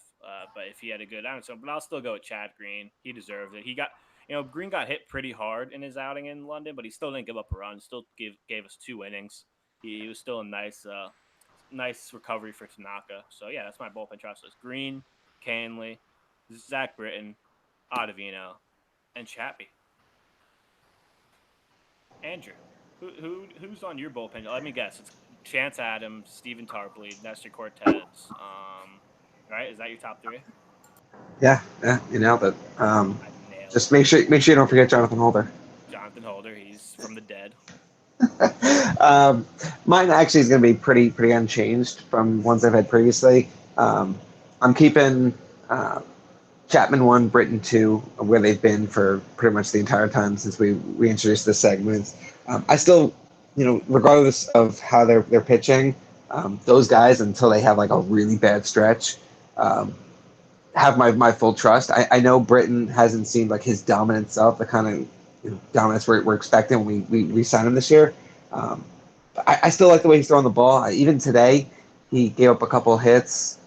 [SPEAKER 1] but if he had a good outing, but I'll still go with Chad Green. He deserves it. He got, Green got hit pretty hard in his outing in London, but he still didn't give up a run. Still gave us 2 innings. He was still a nice recovery for Tanaka. So yeah, that's my bullpen trust list: Green, Canley, Zach Britton, Ottavino, and Chappie. Andrew, who's on your bullpen? Let me guess. It's Chance Adams, Stephen Tarpley, Nestor Cortez. Right? Is that your top 3?
[SPEAKER 2] Yeah, you nailed it.
[SPEAKER 1] I nailed
[SPEAKER 2] Just
[SPEAKER 1] it.
[SPEAKER 2] make sure you don't forget Jonathan Holder.
[SPEAKER 1] Jonathan Holder. He's from the dead.
[SPEAKER 2] Mine actually is going to be pretty unchanged from ones I've had previously. I'm keeping Chapman 1, Britton 2, where they've been for pretty much the entire time since we introduced this segment. I still, regardless of how they're pitching, those guys until they have like a really bad stretch, um, have my full trust. I know Britton hasn't seemed like his dominant self, the kind of dominance we're expecting when we sign him this year. Um, I still like the way he's throwing the ball. Even today, he gave up a couple of hits,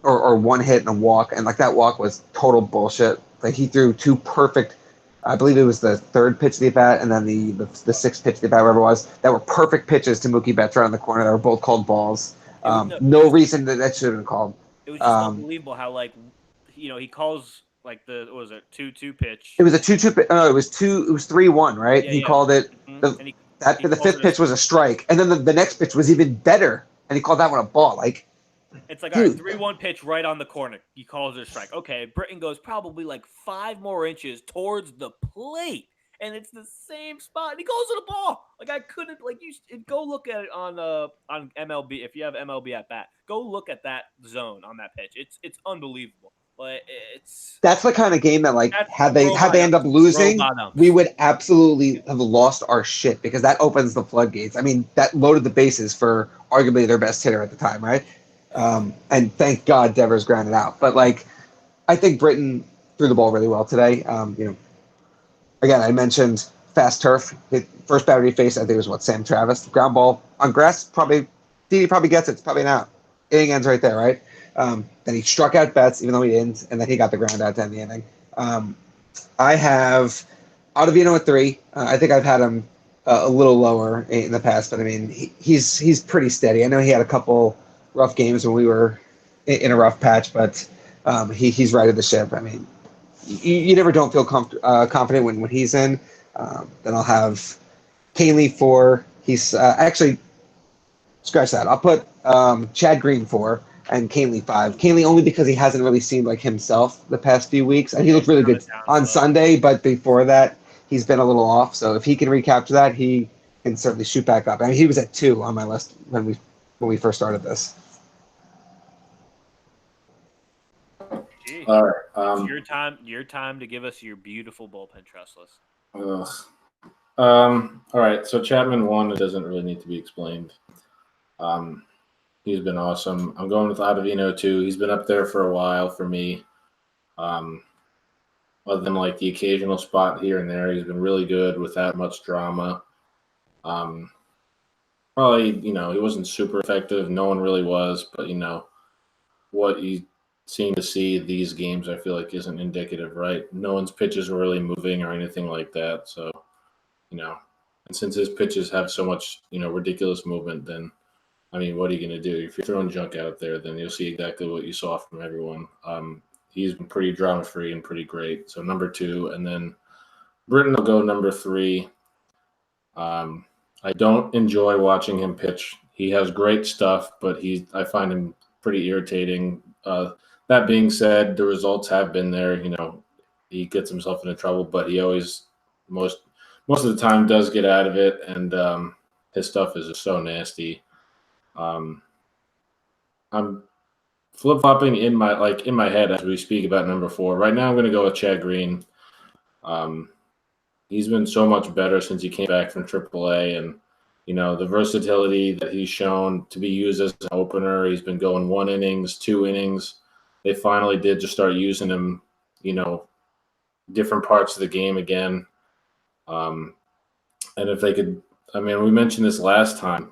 [SPEAKER 2] or 1 hit and a walk, and like that walk was total bullshit. Like he threw 2 perfect. I believe it was the 3rd pitch of the bat, and then the 6th pitch of the bat, whatever it was, that were perfect pitches to Mookie Betts right in the corner. They were both called balls. No reason that should have been called.
[SPEAKER 1] It was just unbelievable how he calls like what was it 2-2 pitch.
[SPEAKER 2] It was a 2-2. No, it was 2. It was 3-1, right?
[SPEAKER 1] Yeah,
[SPEAKER 2] He
[SPEAKER 1] yeah.
[SPEAKER 2] called it
[SPEAKER 1] And he
[SPEAKER 2] the
[SPEAKER 1] calls
[SPEAKER 2] 5th
[SPEAKER 1] it
[SPEAKER 2] pitch was a strike, and then the next pitch was even better, and he called that one a ball. Like,
[SPEAKER 1] It's like, all right,
[SPEAKER 2] dude,
[SPEAKER 1] 3-1 pitch right on the corner. He calls it a strike. Okay, Britton goes probably like 5 more inches towards the plate, and it's the same spot. And he calls it a ball. Like I couldn't go look at it on MLB if you have MLB at bat. Go look at that zone on that pitch. It's unbelievable. But
[SPEAKER 2] that's the kind of game that like
[SPEAKER 1] that's
[SPEAKER 2] had they end up losing, we would absolutely have lost our shit because that opens the floodgates. I mean, that loaded the bases for arguably their best hitter at the time, right? And thank God Devers grounded out. But like, I think Britton threw the ball really well today. Again, I mentioned fast turf. The first batter he faced, I think it was Sam Travis. Ground ball on grass, Didi probably gets it. It's probably an out. Inning ends right there, right? Then he struck out Betts, even though he didn't, and then he got the ground out to end the inning. I have Ottavino at 3. I think I've had him a little lower in the past, but I mean, he's pretty steady. I know he had a couple rough games when we were in a rough patch, but he's righted the ship. I mean, you never don't feel confident when he's in. Then I'll have Canley 4. He's actually scratch that. I'll put Chad Green 4 and Canley 5. Canley only because he hasn't really seemed like himself the past few weeks, and he looked really good on Sunday. But before that, he's been a little off. So if he can recapture that, he can certainly shoot back up. I mean, he was at 2 on my list when we first started this.
[SPEAKER 3] All right.
[SPEAKER 1] It's your time to give us your beautiful bullpen trust list.
[SPEAKER 3] All right. So Chapman 1, it doesn't really need to be explained. He's been awesome. I'm going with Ottavino 2. He's been up there for a while for me. Other than like the occasional spot here and there, he's been really good without much drama. Probably, he wasn't super effective. No one really was, but what you seem to see these games, I feel like isn't indicative, right? No one's pitches were really moving or anything like that. So, and since his pitches have so much, ridiculous movement, then I mean, what are you going to do? If you're throwing junk out there, then you'll see exactly what you saw from everyone. He's been pretty drama free and pretty great. So number 2, and then Britton will go number 3. I don't enjoy watching him pitch. He has great stuff, but I find him pretty irritating. That being said, the results have been there. He gets himself into trouble, but he always most of the time does get out of it, and his stuff is just so nasty. I'm flip flopping in my head as we speak about number 4. Right now, I'm going to go with Chad Green. He's been so much better since he came back from AAA, and the versatility that he's shown to be used as an opener. He's been going 1 innings, 2 innings. They finally did just start using him, different parts of the game again. And if they could, I mean, we mentioned this last time,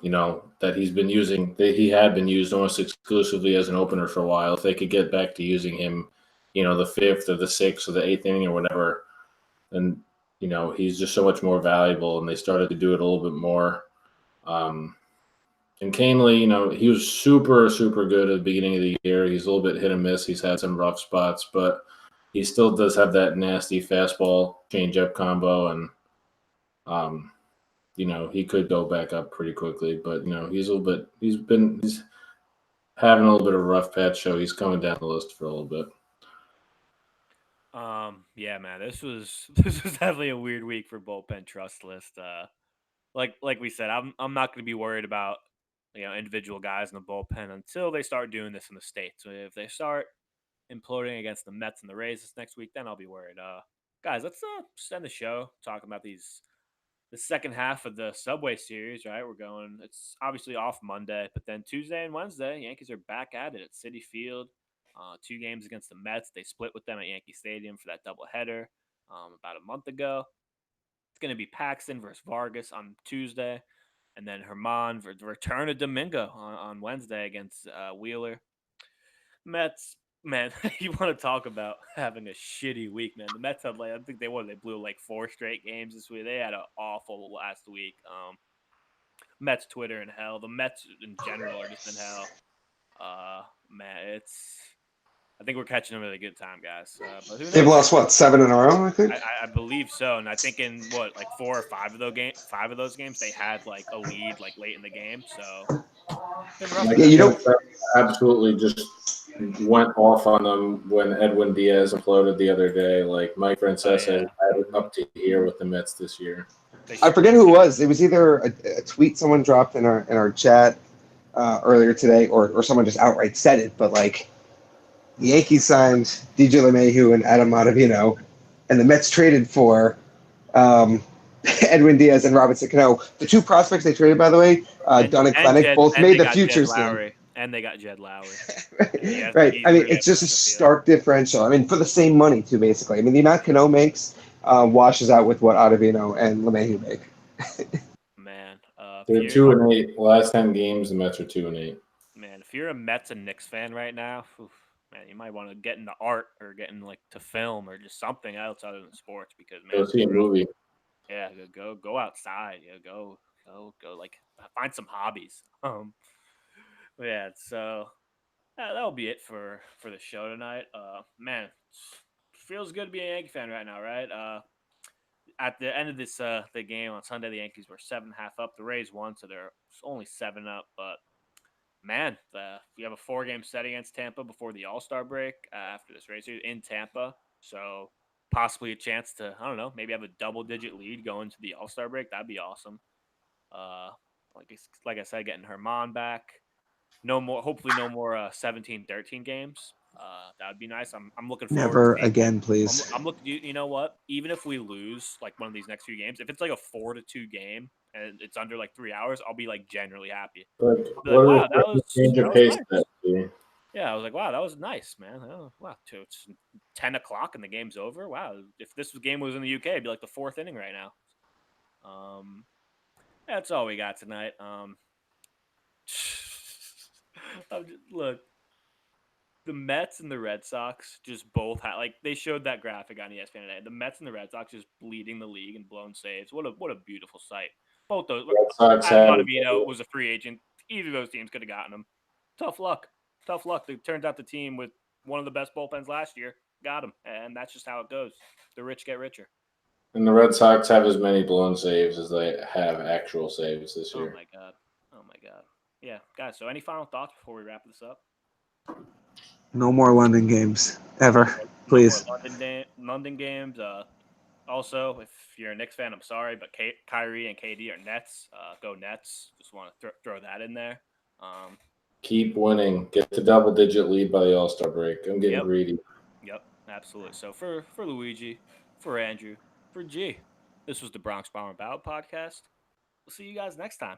[SPEAKER 3] that he had been used almost exclusively as an opener for a while. If they could get back to using him, the 5th or the 6th or the 8th inning or whatever, then he's just so much more valuable, and they started to do it a little bit more. And Canely, he was super, super good at the beginning of the year. He's a little bit hit and miss. He's had some rough spots, but he still does have that nasty fastball changeup combo, and he could go back up pretty quickly. But he's having a little bit of a rough patch, so he's coming down the list for a little bit.
[SPEAKER 1] Yeah, man, this was definitely a weird week for bullpen trust list. Like we said, I'm not going to be worried about individual guys in the bullpen until they start doing this in the States. So if they start imploding against the Mets and the Rays this next week, then I'll be worried. Guys, let's just end the show talking about the second half of the Subway Series. Right, It's obviously off Monday, but then Tuesday and Wednesday, Yankees are back at it at Citi Field. 2 games against the Mets. They split with them at Yankee Stadium for that doubleheader about a month ago. It's going to be Paxton versus Vargas on Tuesday, and then Herman for the return of Domingo on Wednesday against Wheeler. Mets, man, you want to talk about having a shitty week, man. The Mets have I think they blew like 4 straight games this week. They had an awful last week. Mets Twitter in hell. The Mets in general are just in hell. Man, I think we're catching them at a good time, guys. But who knows?
[SPEAKER 2] They've lost 7 in a row, I think.
[SPEAKER 1] I believe so, and I think in 4 or 5 of those games, they had like a lead like late in the game. So
[SPEAKER 3] absolutely just went off on them when Edwin Diaz imploded the other day. Like Mike Francesa had it up to here with the Mets this year.
[SPEAKER 2] I forget who it was. It was either a tweet someone dropped in our chat earlier today, or someone just outright said it. But like, the Yankees signed DJ LeMahieu and Adam Ottavino, and the Mets traded for Edwin Diaz and Robinson Cano. The 2 prospects they traded, by the way, Dunn and Klenic, both made the futures team.
[SPEAKER 1] And they got Jed Lowry.
[SPEAKER 2] Right. I mean, it's just a stark differential. I mean, for the same money, too, basically. I mean, the amount Cano makes washes out with what Ottavino and LeMahieu make.
[SPEAKER 1] Man.
[SPEAKER 3] They're 2-8. Last 10 games, the Mets are 2-8.
[SPEAKER 1] Man, if you're a Mets and Knicks fan right now, man, you might want to get into art or get into to film or just something else other than sports because man,
[SPEAKER 3] go see a movie.
[SPEAKER 1] Yeah, go outside. Go like find some hobbies. Yeah, so that'll be it for the show tonight. Man, feels good to be a Yankee fan right now, right? At the end of this the game on Sunday, the Yankees were 7.5 up. The Rays won, so they're only 7 up, but man, you have a 4-game set against Tampa before the All-Star break after this race in Tampa. So possibly a chance to, I don't know, maybe have a double-digit lead going to the All-Star break. That'd be awesome. Like I said, getting Herman back. Hopefully no more 17-13 games. That would be nice. I'm looking forward.
[SPEAKER 2] Never again, please.
[SPEAKER 1] I'm looking. You know what? Even if we lose like one of these next few games, if it's like a 4-2 game and it's under like 3 hours, I'll be like generally happy. Wow, that was nice. Yeah, I was like, wow, that was nice, man. Oh, wow, it's 10 o'clock and the game's over. Wow, if this game was in the UK, it'd be like the 4th inning right now. That's all we got tonight. Look, the Mets and the Red Sox just both had they showed that graphic on ESPN today. The Mets and the Red Sox just bleeding the league and blown saves. What a beautiful sight. Both those.
[SPEAKER 3] Red Sox
[SPEAKER 1] Adam
[SPEAKER 3] have
[SPEAKER 1] Ottavino was a free agent. Either of those teams could have gotten him. Tough luck. Tough luck. It turns out the team with one of the best bullpens last year got him, and that's just how it goes. The rich get richer.
[SPEAKER 3] and the Red Sox have as many blown saves as they have actual saves this
[SPEAKER 1] Oh
[SPEAKER 3] year.
[SPEAKER 1] my god. Oh my god. Yeah, guys. So, any final thoughts before we wrap this up?
[SPEAKER 2] No more London games ever, please.
[SPEAKER 1] No more London games. Also, if you're a Knicks fan, I'm sorry, but Kyrie and KD are Nets. Go Nets. Just want to throw that in there.
[SPEAKER 3] Keep winning. Get the double-digit lead by the All-Star break. I'm getting greedy.
[SPEAKER 1] Yep, absolutely. So for Luigi, for Andrew, for G, this was the Bronx Bomber Ballad Podcast. We'll see you guys next time.